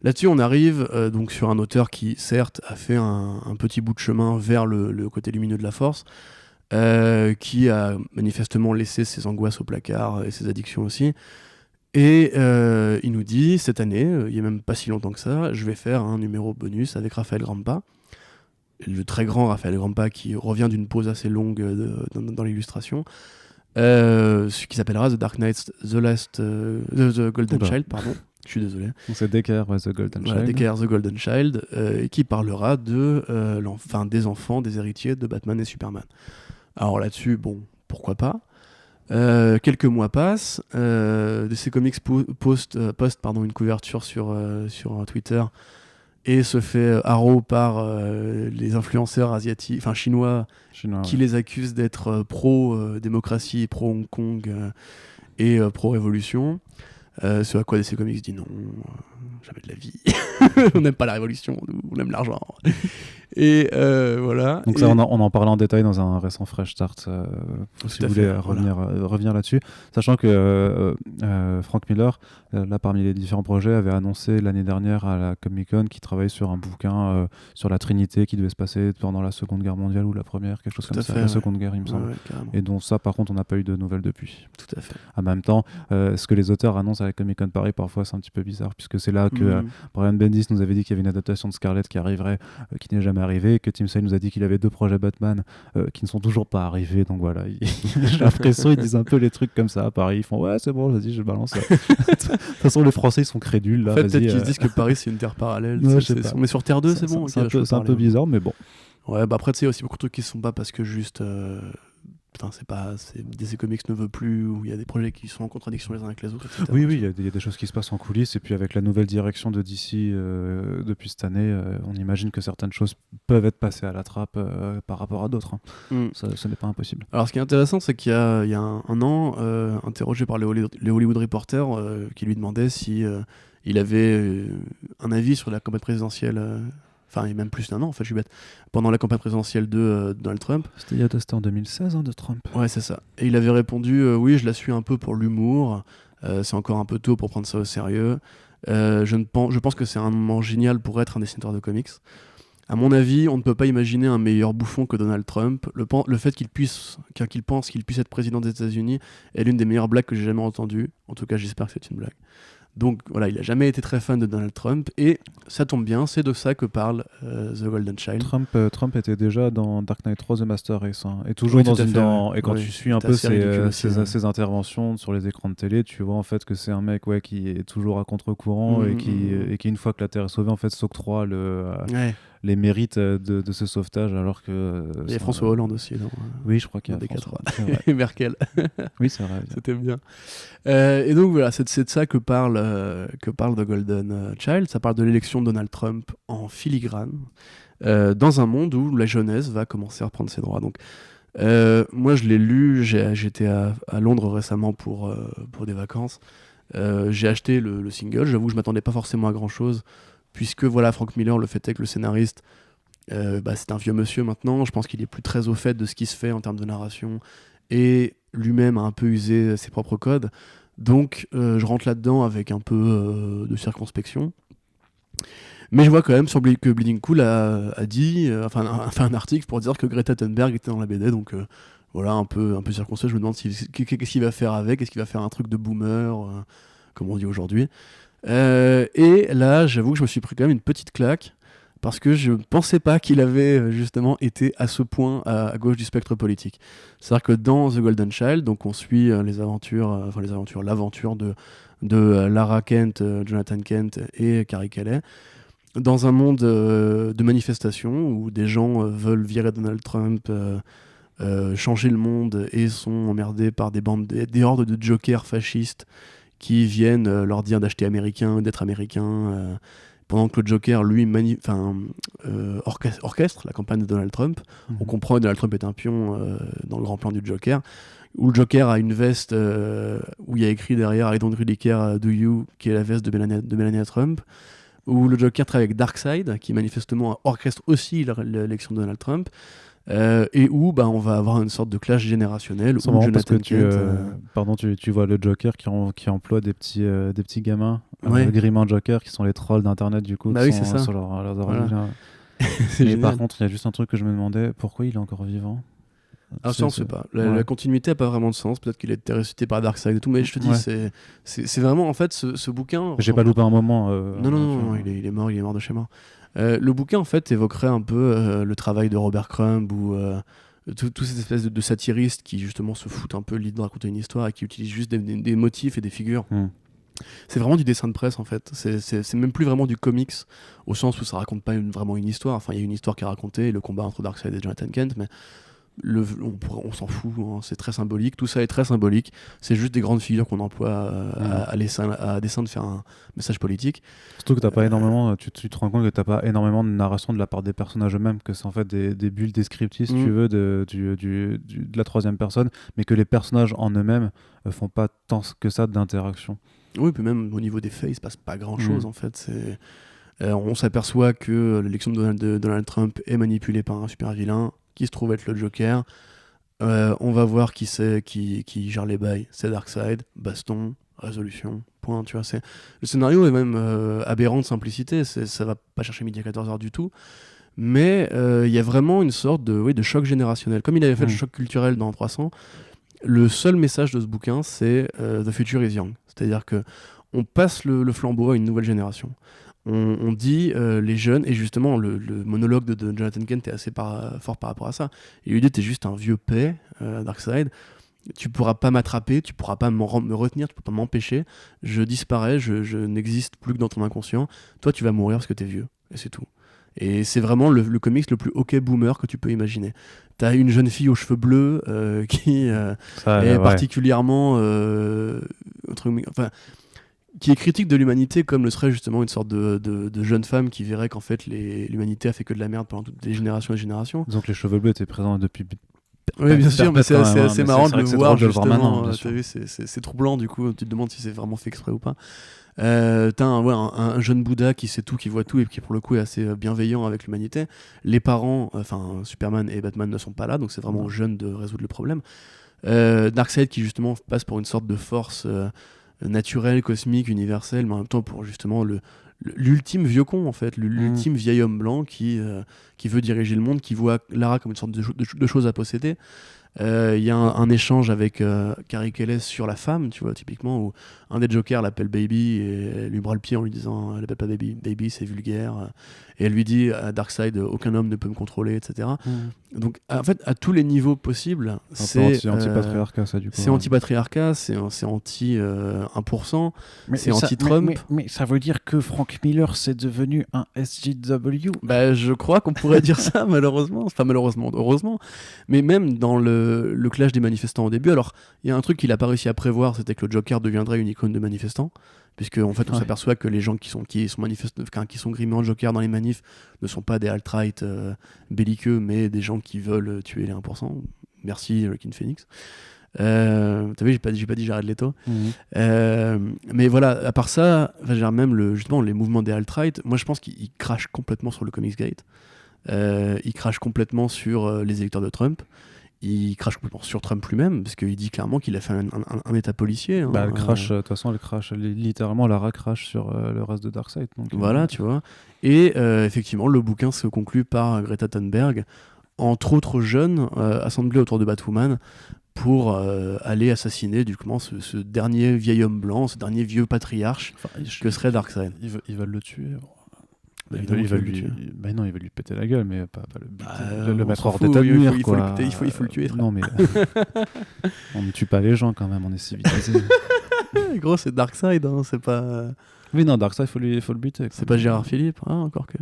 là-dessus, on arrive donc sur un auteur qui, certes, a fait un petit bout de chemin vers le côté lumineux de la force, qui a manifestement laissé ses angoisses au placard et ses addictions aussi. Et il nous dit, cette année, il n'y a même pas si longtemps que ça, je vais faire un numéro bonus avec Raphaël Grampa, le très grand Raphaël Grampa, qui revient d'une pause assez longue dans l'illustration, qui s'appellera The Dark Knight, The Golden Child, pardon. Je suis désolé. Donc c'est DKR The Golden Child. DKR The Golden Child, et qui parlera des enfants, des héritiers de Batman et Superman. Alors là-dessus, bon, pourquoi pas. Quelques mois passent, DC Comics poste une couverture sur Twitter et se fait haro par les influenceurs asiatiques, enfin chinois qui les accusent d'être pro-démocratie, pro-Hong Kong et pro-révolution. Ce à quoi DC Comics dit non, jamais de la vie. On n'aime pas la révolution, on aime l'argent. Et voilà. Donc ça, on en parlait en détail dans un récent Fresh Start, si vous voulez revenir là-dessus. Sachant que Frank Miller, là parmi les différents projets, avait annoncé l'année dernière à la Comic-Con qu'il travaillait sur un bouquin sur la Trinité qui devait se passer pendant la Seconde Guerre mondiale ou la Première, quelque chose comme ça, la Seconde Guerre il me semble. Et donc ça par contre on n'a pas eu de nouvelles depuis. Tout à fait. En même temps, ce que les auteurs annoncent à la Comic-Con Paris parfois c'est un petit peu bizarre puisque c'est là que Brian Bendis nous avait dit qu'il y avait une adaptation de Scarlet qui arriverait, qui n'est jamais arrivée, que Tim Sale nous a dit qu'il avait 2 projets Batman qui ne sont toujours pas arrivés, donc voilà, j'ai l'impression qu'ils disent un peu les trucs comme ça à Paris, ils font ouais c'est bon vas-y je balance. De toute façon les Français ils sont crédules là. En fait peut-être qu'ils se disent que Paris c'est une terre parallèle, on est sur Terre 2 c'est bon. C'est un peu bizarre mais bon. Ouais bah après tu sais il y a aussi beaucoup de trucs qui se font pas parce que juste DC Comics ne veut plus, ou il y a des projets qui sont en contradiction les uns avec les autres, etc. Oui, il y a des choses qui se passent en coulisses, et puis avec la nouvelle direction de DC depuis cette année, on imagine que certaines choses peuvent être passées à la trappe par rapport à d'autres. Ce n'est pas impossible. Alors ce qui est intéressant, c'est qu'il y a un an, interrogé par les Hollywood Reporter, qui lui demandait si il avait un avis sur la campagne présidentielle. Enfin, et même plus d'un an, en fait, je suis bête. Pendant la campagne présidentielle de Donald Trump. C'était en 2016, de Trump. Ouais, c'est ça. Et il avait répondu oui, je la suis un peu pour l'humour. C'est encore un peu tôt pour prendre ça au sérieux. Je pense que c'est un moment génial pour être un dessinateur de comics. À mon avis, on ne peut pas imaginer un meilleur bouffon que Donald Trump. Le fait qu'il pense qu'il puisse être président des États-Unis est l'une des meilleures blagues que j'ai jamais entendues. En tout cas, j'espère que c'est une blague. Donc voilà, il a jamais été très fan de Donald Trump et ça tombe bien, c'est de ça que parle The Golden Child. Trump était déjà dans Dark Knight 3 The Master Race et toujours et quand tu suis un peu ses interventions sur les écrans de télé, tu vois en fait que c'est un mec qui est toujours à contre-courant et qui une fois que la Terre est sauvée en fait s'octroie les mérites de ce sauvetage alors que il y a François Hollande aussi oui je crois qu'il y a François et Merkel. Oui c'est vrai c'était bien. Et donc voilà, c'est de ça que parle The Golden Child. Ça parle de l'élection de Donald Trump en filigrane dans un monde où la jeunesse va commencer à reprendre ses droits. Donc moi je l'ai lu, j'étais à Londres récemment pour des vacances. J'ai acheté le single, j'avoue que je m'attendais pas forcément à grand chose puisque voilà, Frank Miller, le fait est que le scénariste c'est un vieux monsieur maintenant, je pense qu'il est plus très au fait de ce qui se fait en termes de narration et lui-même a un peu usé ses propres codes, donc je rentre là-dedans avec un peu de circonspection. Mais je vois quand même que Bleeding Cool a fait un article pour dire que Greta Thunberg était dans la BD, donc voilà, un peu circonspect. Je me demande qu'est-ce qu'il va faire avec, est-ce qu'il va faire un truc de boomer, comme on dit aujourd'hui. Et là, j'avoue que je me suis pris quand même une petite claque, parce que je ne pensais pas qu'il avait justement été à ce point à gauche du spectre politique. C'est-à-dire que dans The Golden Child, donc on suit l'aventure de Lara Kent, Jonathan Kent et Carrie Kelly, dans un monde de manifestations où des gens veulent virer Donald Trump, changer le monde et sont emmerdés par des hordes de jokers fascistes qui viennent leur dire d'acheter américain, d'être américain, pendant que le Joker, lui, orchestre la campagne de Donald Trump. On comprend que Donald Trump est un pion dans le grand plan du Joker, où le Joker a une veste où il y a écrit derrière « I don't really care, do you ?», qui est la veste de Melania Trump, où le Joker travaille avec Darkseid, qui manifestement orchestre aussi l'élection de Donald Trump, et où on va avoir une sorte de clash générationnel où Jonathan Kent... tu vois le Joker qui emploie des petits gamins grimant Joker qui sont les trolls d'internet du coup oui, c'est ça. Sur leurs origines. Et par contre il y a juste un truc que je me demandais, pourquoi il est encore vivant? Ah ça on sait pas, la continuité a pas vraiment de sens, peut-être qu'il a été ressuscité par Darkseid et tout, mais je te dis c'est vraiment en fait ce bouquin... J'ai pas loupé un moment. Non, il est mort de chez mort. Le bouquin en fait évoquerait un peu le travail de Robert Crumb ou toute cette espèce de satiriste qui justement se fout un peu l'idée de raconter une histoire et qui utilise juste des motifs et des figures. C'est vraiment du dessin de presse en fait, c'est même plus vraiment du comics au sens où ça raconte pas vraiment une histoire. Enfin il y a une histoire qui est racontée, le combat entre Darkseid et Jonathan Kent, mais on s'en fout, hein, c'est très symbolique, tout ça est très symbolique, c'est juste des grandes figures qu'on emploie à dessein de faire un message politique. Surtout que t'as pas énormément, tu te rends compte que t'as pas énormément de narration de la part des personnages eux-mêmes, que c'est en fait des bulles descriptives si tu veux de la troisième personne, mais que les personnages en eux-mêmes font pas tant que ça d'interaction. Oui, puis même au niveau des faits il se passe pas grand chose en fait, On s'aperçoit que l'élection de Donald Trump est manipulée par un super vilain qui se trouve être le Joker. On va voir qui c'est qui gère les bails. C'est Darkseid, baston, résolution, point. Tu vois, le scénario est même aberrant de simplicité. Ça va pas chercher midi à 14h du tout. Mais il y a vraiment une sorte de choc générationnel. Comme il avait fait le choc culturel dans 300, le seul message de ce bouquin, c'est The Future is Young. C'est-à-dire que on passe le flambeau à une nouvelle génération. On dit les jeunes, et justement le monologue de Jonathan Kent est assez fort par rapport à ça. Il lui dit t'es juste un vieux paix, Darkseid, tu pourras pas m'attraper, tu pourras pas me retenir, tu peux pas m'empêcher, je disparais, je n'existe plus que dans ton inconscient, toi tu vas mourir parce que t'es vieux, et c'est tout. Et c'est vraiment le comics le plus ok boomer que tu peux imaginer. T'as une jeune fille aux cheveux bleus qui est particulièrement qui est critique de l'humanité, comme le serait justement une sorte de jeune femme qui verrait qu'en fait l'humanité a fait que de la merde pendant toutes des générations et des générations. Donc les cheveux bleus étaient présents depuis... Oui, bien sûr, mais c'est assez marrant de le voir, justement. Maintenant, c'est troublant, du coup, tu te demandes si c'est vraiment fait exprès ou pas. T'as un jeune Bouddha qui sait tout, qui voit tout et qui pour le coup est assez bienveillant avec l'humanité. Les parents, Superman et Batman ne sont pas là, donc c'est vraiment aux jeunes de résoudre le problème. Darkseid qui justement passe pour une sorte de force naturelle, cosmique, universelle, mais en même temps pour justement l'ultime vieux con en fait, l'ultime vieil homme blanc qui veut diriger le monde, qui voit Lara comme une sorte de chose à posséder. Il y a un échange avec Carrie Kelly sur la femme, tu vois, typiquement, où un des Jokers l'appelle Baby et elle lui bras le pied en lui disant elle l'appelle pas Baby, Baby c'est vulgaire, et elle lui dit à Darkseid aucun homme ne peut me contrôler, etc. Donc en fait à tous les niveaux possibles, c'est anti-patriarcat ça du coup. C'est anti-patriarcat, c'est anti 1%, c'est anti-Trump. Mais ça veut dire que Frank Miller c'est devenu un SJW? Bah je crois qu'on pourrait dire ça malheureusement, enfin malheureusement, heureusement, mais même dans le clash des manifestants au début, alors il y a un truc qu'il a pas réussi à prévoir, c'était que le Joker deviendrait une icône de manifestants, puisque en fait on s'aperçoit que les gens qui sont grimés en Joker dans les manifs ne sont pas des alt-right belliqueux, mais des gens qui veulent tuer les 1%. Merci Joaquin Phoenix. T'as vu, j'ai pas dit Jared Leto. Mais voilà, à part ça, même justement les mouvements des alt-right, moi je pense qu'ils crachent complètement sur le Comicsgate. Ils crachent complètement sur les électeurs de Trump. Il crache complètement sur Trump lui-même, parce qu'il dit clairement qu'il a fait un état policier. Hein, elle crache, de toute façon, littéralement, Lara crache sur le reste de Darkseid. Donc, voilà, tu vois. Et effectivement, le bouquin se conclut par Greta Thunberg, entre autres jeunes, assemblés autour de Batwoman, pour aller assassiner ce dernier vieil homme blanc, ce dernier vieux patriarche que serait Darkseid. Ils veulent le tuer. Il va lui péter la gueule, mais pas le mettre hors d'état de nuire. Il faut le tuer. Non, mais on ne tue pas les gens quand même, on est civilisé. Gros, c'est Darkseid, hein, c'est pas. Oui, non, Darkseid, faut le buter. C'est pas Gérard Philippe, hein, encore que.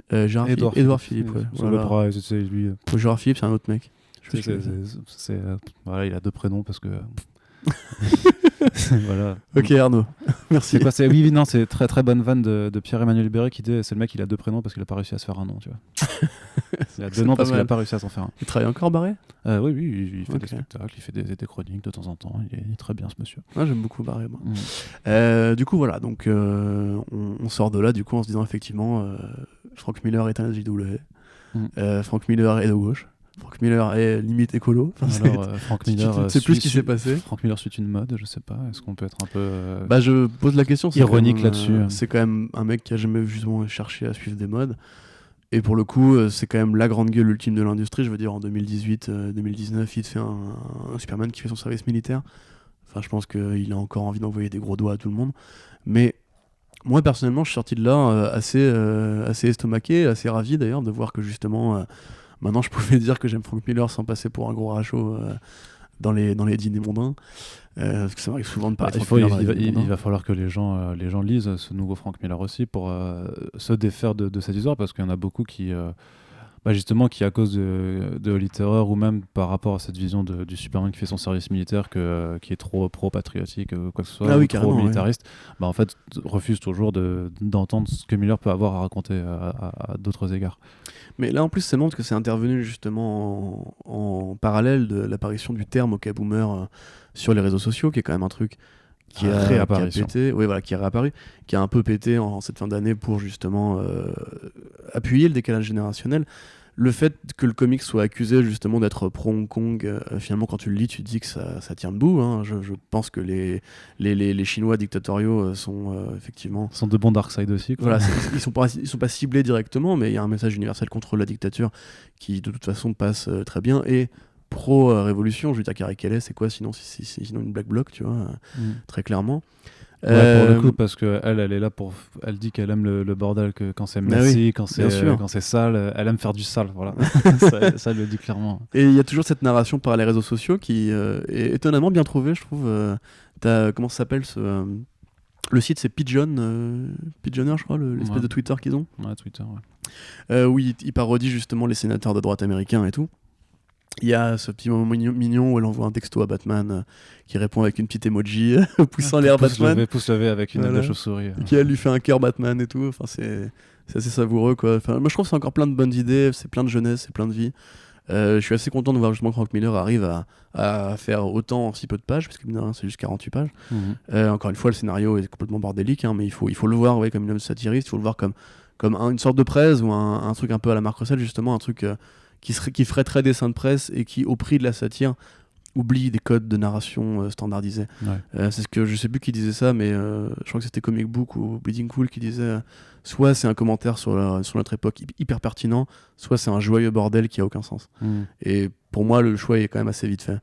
Edouard Philippe, ouais. Voilà. C'est lui. Gérard Philippe, c'est un autre mec. Voilà, il a deux prénoms parce que. Voilà. Ok Arnaud, merci. Oui, non, c'est très très bonne vanne de Pierre-Emmanuel Béré qui dit c'est le mec il a deux prénoms parce qu'il a pas réussi à se faire un nom, tu vois. Il a deux noms parce qu'il a pas réussi à s'en faire un. Il travaille encore Barré? Oui, il fait des spectacles, il fait des chroniques de temps en temps, il est très bien ce monsieur. J'aime beaucoup Barré moi. Du coup voilà, donc on sort de là du coup en se disant effectivement Frank Miller est un SJW. Frank Miller est de gauche. Frank Miller est limite écolo. Frank Miller, tu sais plus ce qui s'est passé. Frank Miller suit une mode, je sais pas. Est-ce qu'on peut être un peu je pose la question. Ironique là-dessus. C'est quand même un mec qui a jamais justement cherché à suivre des modes. Et pour le coup, c'est quand même la grande gueule ultime de l'industrie. Je veux dire, en 2018-2019, il te fait un Superman qui fait son service militaire. Enfin, je pense qu'il a encore envie d'envoyer des gros doigts à tout le monde. Mais moi, personnellement, je suis sorti de là assez estomaqué, assez ravi d'ailleurs de voir que justement... Maintenant, je pouvais dire que j'aime Frank Miller sans passer pour un gros rachot dans les dîners mondains. Parce que ça m'arrive souvent de parler. Il va falloir que les gens lisent ce nouveau Frank Miller aussi pour se défaire de cette histoire, parce qu'il y en a beaucoup qui, justement, qui à cause de littéraire ou même par rapport à cette vision du Superman qui fait son service militaire, qui est trop pro-patriotique, quoi que ce soit, ou trop militariste, en fait, refusent toujours d'entendre ce que Miller peut avoir à raconter à d'autres égards. Mais là, en plus, ça montre que c'est intervenu justement en parallèle de l'apparition du terme OK Boomer sur les réseaux sociaux, qui est quand même un truc qui a réapparition. pété, oui, voilà, qui est réapparu, qui a un peu pété en cette fin d'année pour justement appuyer le décalage générationnel. Le fait que le comics soit accusé justement d'être pro-Hong Kong, finalement quand tu le lis, tu te dis que ça tient debout. Hein. Je pense que les Chinois dictatoriaux sont effectivement... Ils sont de bons Darkseid aussi. Quoi. Voilà, ils sont pas ciblés directement, mais il y a un message universel contre la dictature qui de toute façon passe très bien. Et pro-révolution, je veux dire, Carrie Kelly, c'est quoi sinon une black bloc, tu vois, très clairement. Ouais, pour le coup, parce que elle est là pour. Elle dit qu'elle aime le bordel, que quand c'est messy, oui, quand c'est sale, elle aime faire du sale. Voilà. ça, elle le dit clairement. Et il y a toujours cette narration par les réseaux sociaux qui est étonnamment bien trouvée, je trouve. Comment ça s'appelle le site, c'est Pigeonner, je crois, l'espèce de Twitter qu'ils ont. Ouais, Twitter, ouais. Où ils parodient justement les sénateurs de droite américains et tout. Il y a ce petit moment mignon où elle envoie un texto à Batman qui répond avec une petite emoji poussant l'air Batman. Pouce levé avec une aile de chauve-souris. Qui elle lui fait un cœur Batman et tout. Enfin, c'est assez savoureux, quoi. Enfin, moi je trouve que c'est encore plein de bonnes idées, c'est plein de jeunesse, c'est plein de vie. Je suis assez content de voir justement que Frank Miller arrive à faire autant en si peu de pages, parce que c'est juste 48 pages. Encore une fois, le scénario est complètement bordélique, hein, mais il faut le voir comme une œuvre satiriste, il faut le voir comme une sorte de presse ou un truc un peu à la Marc Russell, justement, un truc qui ferait très dessin de presse et qui, au prix de la satire, oublie des codes de narration standardisés. Ouais. C'est ce que je sais plus qui disait ça, mais je crois que c'était Comic Book ou Bleeding Cool qui disait soit c'est un commentaire sur notre époque hyper pertinent, soit c'est un joyeux bordel qui a aucun sens. Et pour moi, le choix est quand même assez vite fait.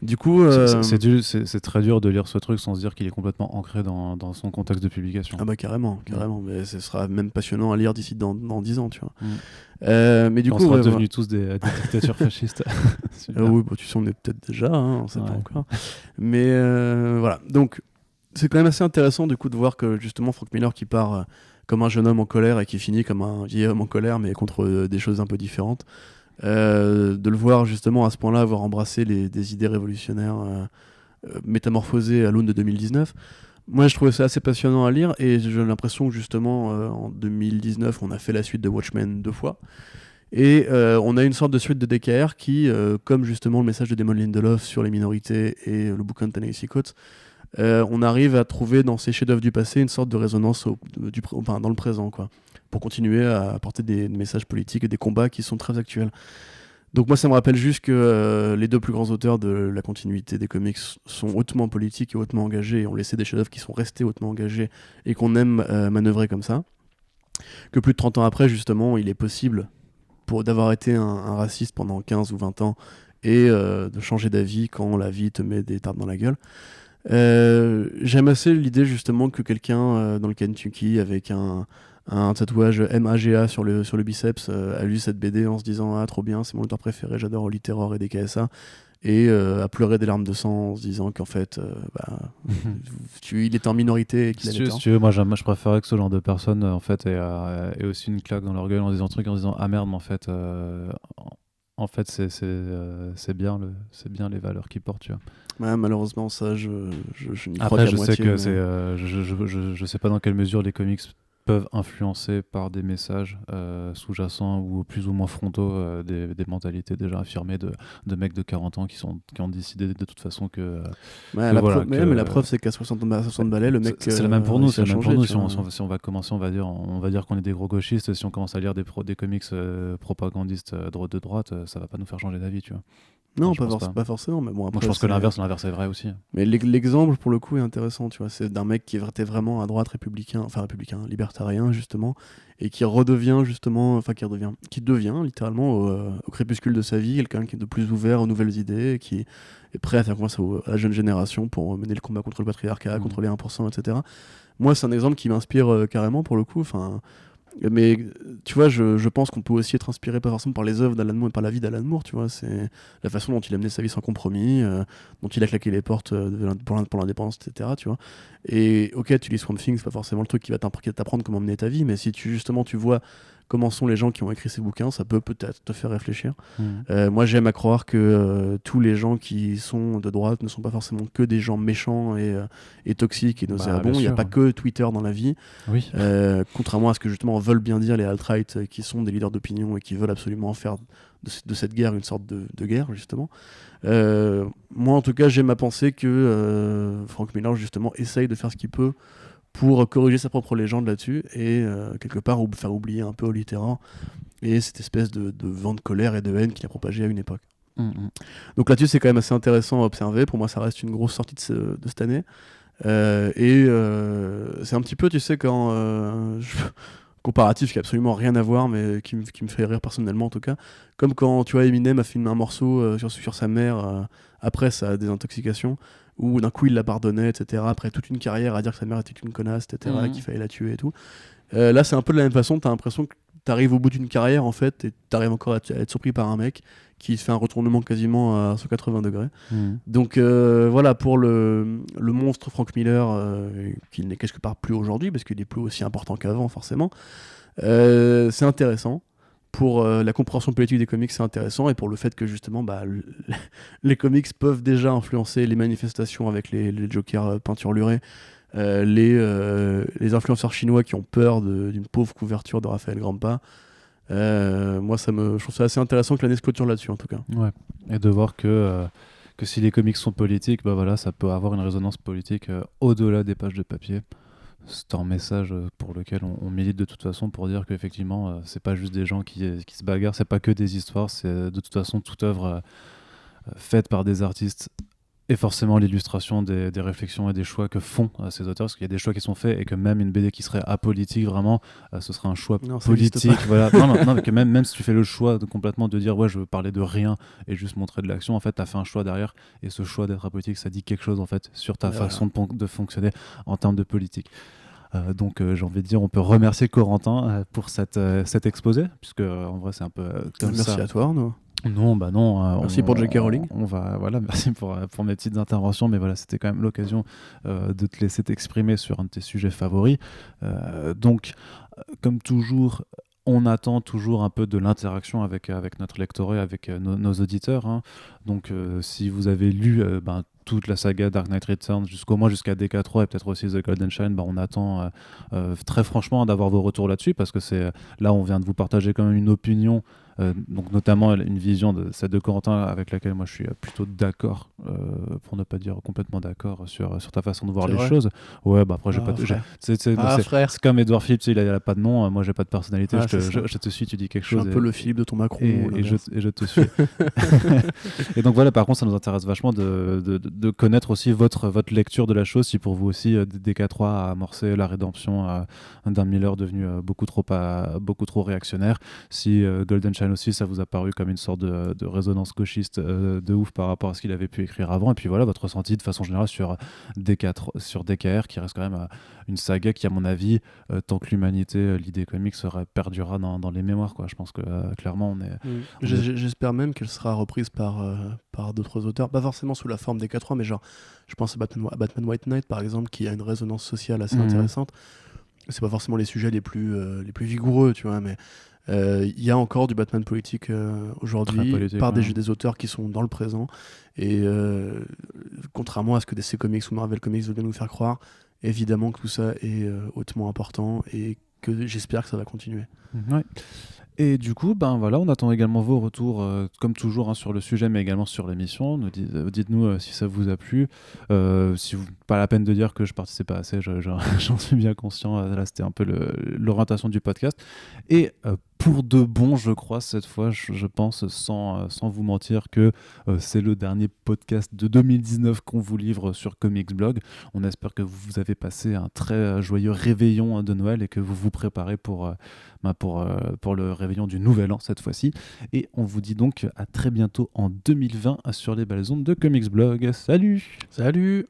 Du coup, c'est très dur de lire ce truc sans se dire qu'il est complètement ancré dans son contexte de publication. Ah bah carrément. Mais ce sera même passionnant à lire d'ici dans 10 ans, tu vois. Mais du on coup, sera devenus tous des dictatures fascistes. Oui, bah, tu sais, on est peut-être déjà, hein, on sait pas encore. Mais voilà, donc c'est quand même assez intéressant du coup de voir que justement Frank Miller qui part comme un jeune homme en colère et qui finit comme un vieil homme en colère, mais contre des choses un peu différentes. De le voir justement à ce point-là avoir embrassé des idées révolutionnaires métamorphosées à l'aune de 2019. Moi je trouvais ça assez passionnant à lire et j'ai l'impression que justement en 2019 on a fait la suite de Watchmen 2 fois et on a une sorte de suite de DKR qui, comme justement le message de Damon Lindelof sur les minorités et le bouquin de Ta-Nehisi Coates, on arrive à trouver dans ces chefs-d'œuvre du passé une sorte de résonance dans le présent, quoi, pour continuer à apporter des messages politiques et des combats qui sont très actuels. Donc moi ça me rappelle juste que les deux plus grands auteurs de la continuité des comics sont hautement politiques et hautement engagés et ont laissé des chefs-d'œuvre qui sont restés hautement engagés et qu'on aime manœuvrer comme ça. Que plus de 30 ans après, justement, il est possible d'avoir été un raciste pendant 15 ou 20 ans et de changer d'avis quand la vie te met des tartes dans la gueule. J'aime assez l'idée justement que quelqu'un dans le Kentucky avec un tatouage MAGA sur le biceps a lu cette BD en se disant trop bien, c'est mon auteur préféré, j'adore Holy Terror et DKSA, et a pleuré des larmes de sang en se disant qu'en fait il était en minorité et qu'il avait tort. Si tu veux, moi je préférais que ce genre de personne en fait ait aussi une claque dans leur gueule en disant truc, en disant ah merde, mais en fait c'est bien les valeurs qu'ils portent, tu vois. Ouais, malheureusement ça je n'y crois après qu'à je moitié, sais que mais... je sais pas dans quelle mesure les comics peuvent influencer par des messages sous-jacents ou plus ou moins frontaux des mentalités déjà affirmées de mecs de 40 ans qui ont décidé de toute façon que mais la preuve c'est qu'à 60 balais le mec c'est la même pour nous, si on va commencer on va dire qu'on est des gros gauchistes, si on commence à lire des comics propagandistes de droite, ça va pas nous faire changer d'avis, tu vois. Non, pas forcément, mais bon, après, moi je pense que l'inverse est vrai aussi. Mais l'exemple pour le coup est intéressant, tu vois, c'est d'un mec qui était vraiment à droite républicain, libertarien justement, et qui devient littéralement au crépuscule de sa vie quelqu'un qui est de plus ouvert aux nouvelles idées, et qui est prêt à faire confiance à la jeune génération pour mener le combat contre le patriarcat, contre les 1%, etc. Moi c'est un exemple qui m'inspire carrément pour le coup, enfin... Mais tu vois, je pense qu'on peut aussi être inspiré pas forcément par les œuvres d'Alan Moore et par la vie d'Alan Moore, tu vois, c'est la façon dont il a mené sa vie sans compromis, dont il a claqué les portes pour l'indépendance, etc., tu vois. Et ok, tu lis Swamp Thing, c'est pas forcément le truc qui va t'apprendre comment mener ta vie, mais si tu vois comment sont les gens qui ont écrit ces bouquins, ça peut peut-être te faire réfléchir. Moi j'aime à croire que tous les gens qui sont de droite ne sont pas forcément que des gens méchants et toxiques et nauséabonds. Il n'y a pas que Twitter dans la vie. Oui. Contrairement à ce que justement veulent bien dire les alt-right qui sont des leaders d'opinion et qui veulent absolument faire de cette guerre une sorte de guerre justement. moi en tout cas j'aime à penser que Frank Miller justement essaye de faire ce qu'il peut pour corriger sa propre légende là-dessus et quelque part faire oublier un peu Holy Terror et cette espèce de vent de colère et de haine qu'il a propagé à une époque. Donc là-dessus c'est quand même assez intéressant à observer. Pour moi ça reste une grosse sortie de cette année. C'est un petit peu, tu sais, comparatif qui a absolument rien à voir, mais qui me fait rire personnellement en tout cas. Comme quand tu vois Eminem a filmé un morceau sur sa mère après sa désintoxication, où d'un coup il la pardonnait, etc. Après toute une carrière à dire que sa mère était une connasse, etc. Qu'il fallait la tuer et tout. Là c'est un peu de la même façon, t'as l'impression que t'arrives au bout d'une carrière en fait, et t'arrives encore à être surpris par un mec qui fait un retournement quasiment à 180 degrés. Donc voilà, pour le monstre Frank Miller, qui n'est quelque part plus aujourd'hui, parce qu'il n'est plus aussi important qu'avant forcément, c'est intéressant. Pour la compréhension politique des comics, c'est intéressant, et pour le fait que justement les comics peuvent déjà influencer les manifestations avec les jokers peinturlurés, les influenceurs chinois qui ont peur d'une pauvre couverture de Raphaël Grampa. Moi je trouve ça assez intéressant que l'année se clôture là-dessus en tout cas. Ouais. Et de voir que si les comics sont politiques, bah voilà, ça peut avoir une résonance politique au-delà des pages de papier. C'est un message pour lequel on milite de toute façon, pour dire qu'effectivement c'est pas juste des gens qui se bagarrent, c'est pas que des histoires, c'est de toute façon toute œuvre faite par des artistes et forcément l'illustration des réflexions et des choix que font ces auteurs, parce qu'il y a des choix qui sont faits et que même une BD qui serait apolitique vraiment, ce serait un choix politique. Voilà. Non, mais que même si tu fais le choix complètement de dire ouais je veux parler de rien et juste montrer de l'action, en fait tu as fait un choix derrière, et ce choix d'être apolitique ça dit quelque chose en fait sur ta façon de fonctionner en termes de politique. Donc j'ai envie de dire on peut remercier Corentin pour cet exposé, puisque en vrai c'est un peu comme merci ça. Merci à toi Arnaud. Non, merci pour J.K. Rowling. Merci pour mes petites interventions, mais voilà, c'était quand même l'occasion de te laisser t'exprimer sur un de tes sujets favoris. Donc, comme toujours, on attend toujours un peu de l'interaction avec notre lectorat, avec nos auditeurs. Hein. Donc, si vous avez lu toute la saga Dark Knight Returns, jusqu'au moins jusqu'à DK3 et peut-être aussi The Golden Shine, on attend très franchement d'avoir vos retours là-dessus, parce que là, on vient de vous partager quand même une opinion. Donc notamment une vision de celle de Corentin avec laquelle moi je suis plutôt d'accord, pour ne pas dire complètement d'accord sur ta façon de voir les choses. Ouais, après c'est comme Edouard Philippe, il a pas de nom, moi j'ai pas de personnalité, je te suis, tu dis quelque chose. Je suis un peu le Philippe de ton Macron. Et je te suis. Et donc voilà, par contre ça nous intéresse vachement de connaître aussi votre lecture de la chose, si pour vous aussi DK3 a amorcé la rédemption d'un Miller devenu beaucoup trop réactionnaire, si Golden Shine aussi ça vous a paru comme une sorte de résonance gauchiste de ouf par rapport à ce qu'il avait pu écrire avant, et puis voilà votre ressenti de façon générale sur DKR, qui reste quand même une saga qui à mon avis tant que l'humanité l'idée comics perdurera dans les mémoires quoi. Je pense que clairement on est j'espère même qu'elle sera reprise par d'autres auteurs, pas forcément sous la forme DK3, mais genre je pense à Batman White Knight par exemple, qui a une résonance sociale assez intéressante. C'est pas forcément les sujets les plus vigoureux, tu vois, mais il y a encore du Batman politique aujourd'hui par des auteurs qui sont dans le présent, et contrairement à ce que DC Comics ou Marvel Comics veulent nous faire croire, évidemment que tout ça est hautement important, et que j'espère que ça va continuer. Ouais. Et du coup, on attend également vos retours, comme toujours, sur le sujet, mais également sur l'émission. Dites-nous si ça vous a plu. Pas la peine de dire que je participais pas assez, j'en suis bien conscient. Là, c'était un peu l'orientation du podcast. Et pour de bon, je crois, cette fois, je pense, sans vous mentir, que c'est le dernier podcast de 2019 qu'on vous livre sur Comics Blog. On espère que vous avez passé un très joyeux réveillon de Noël et que vous vous préparez pour le réveillon du Nouvel An cette fois-ci. Et on vous dit donc à très bientôt en 2020 sur les belles ondes de Comics Blog. Salut! Salut!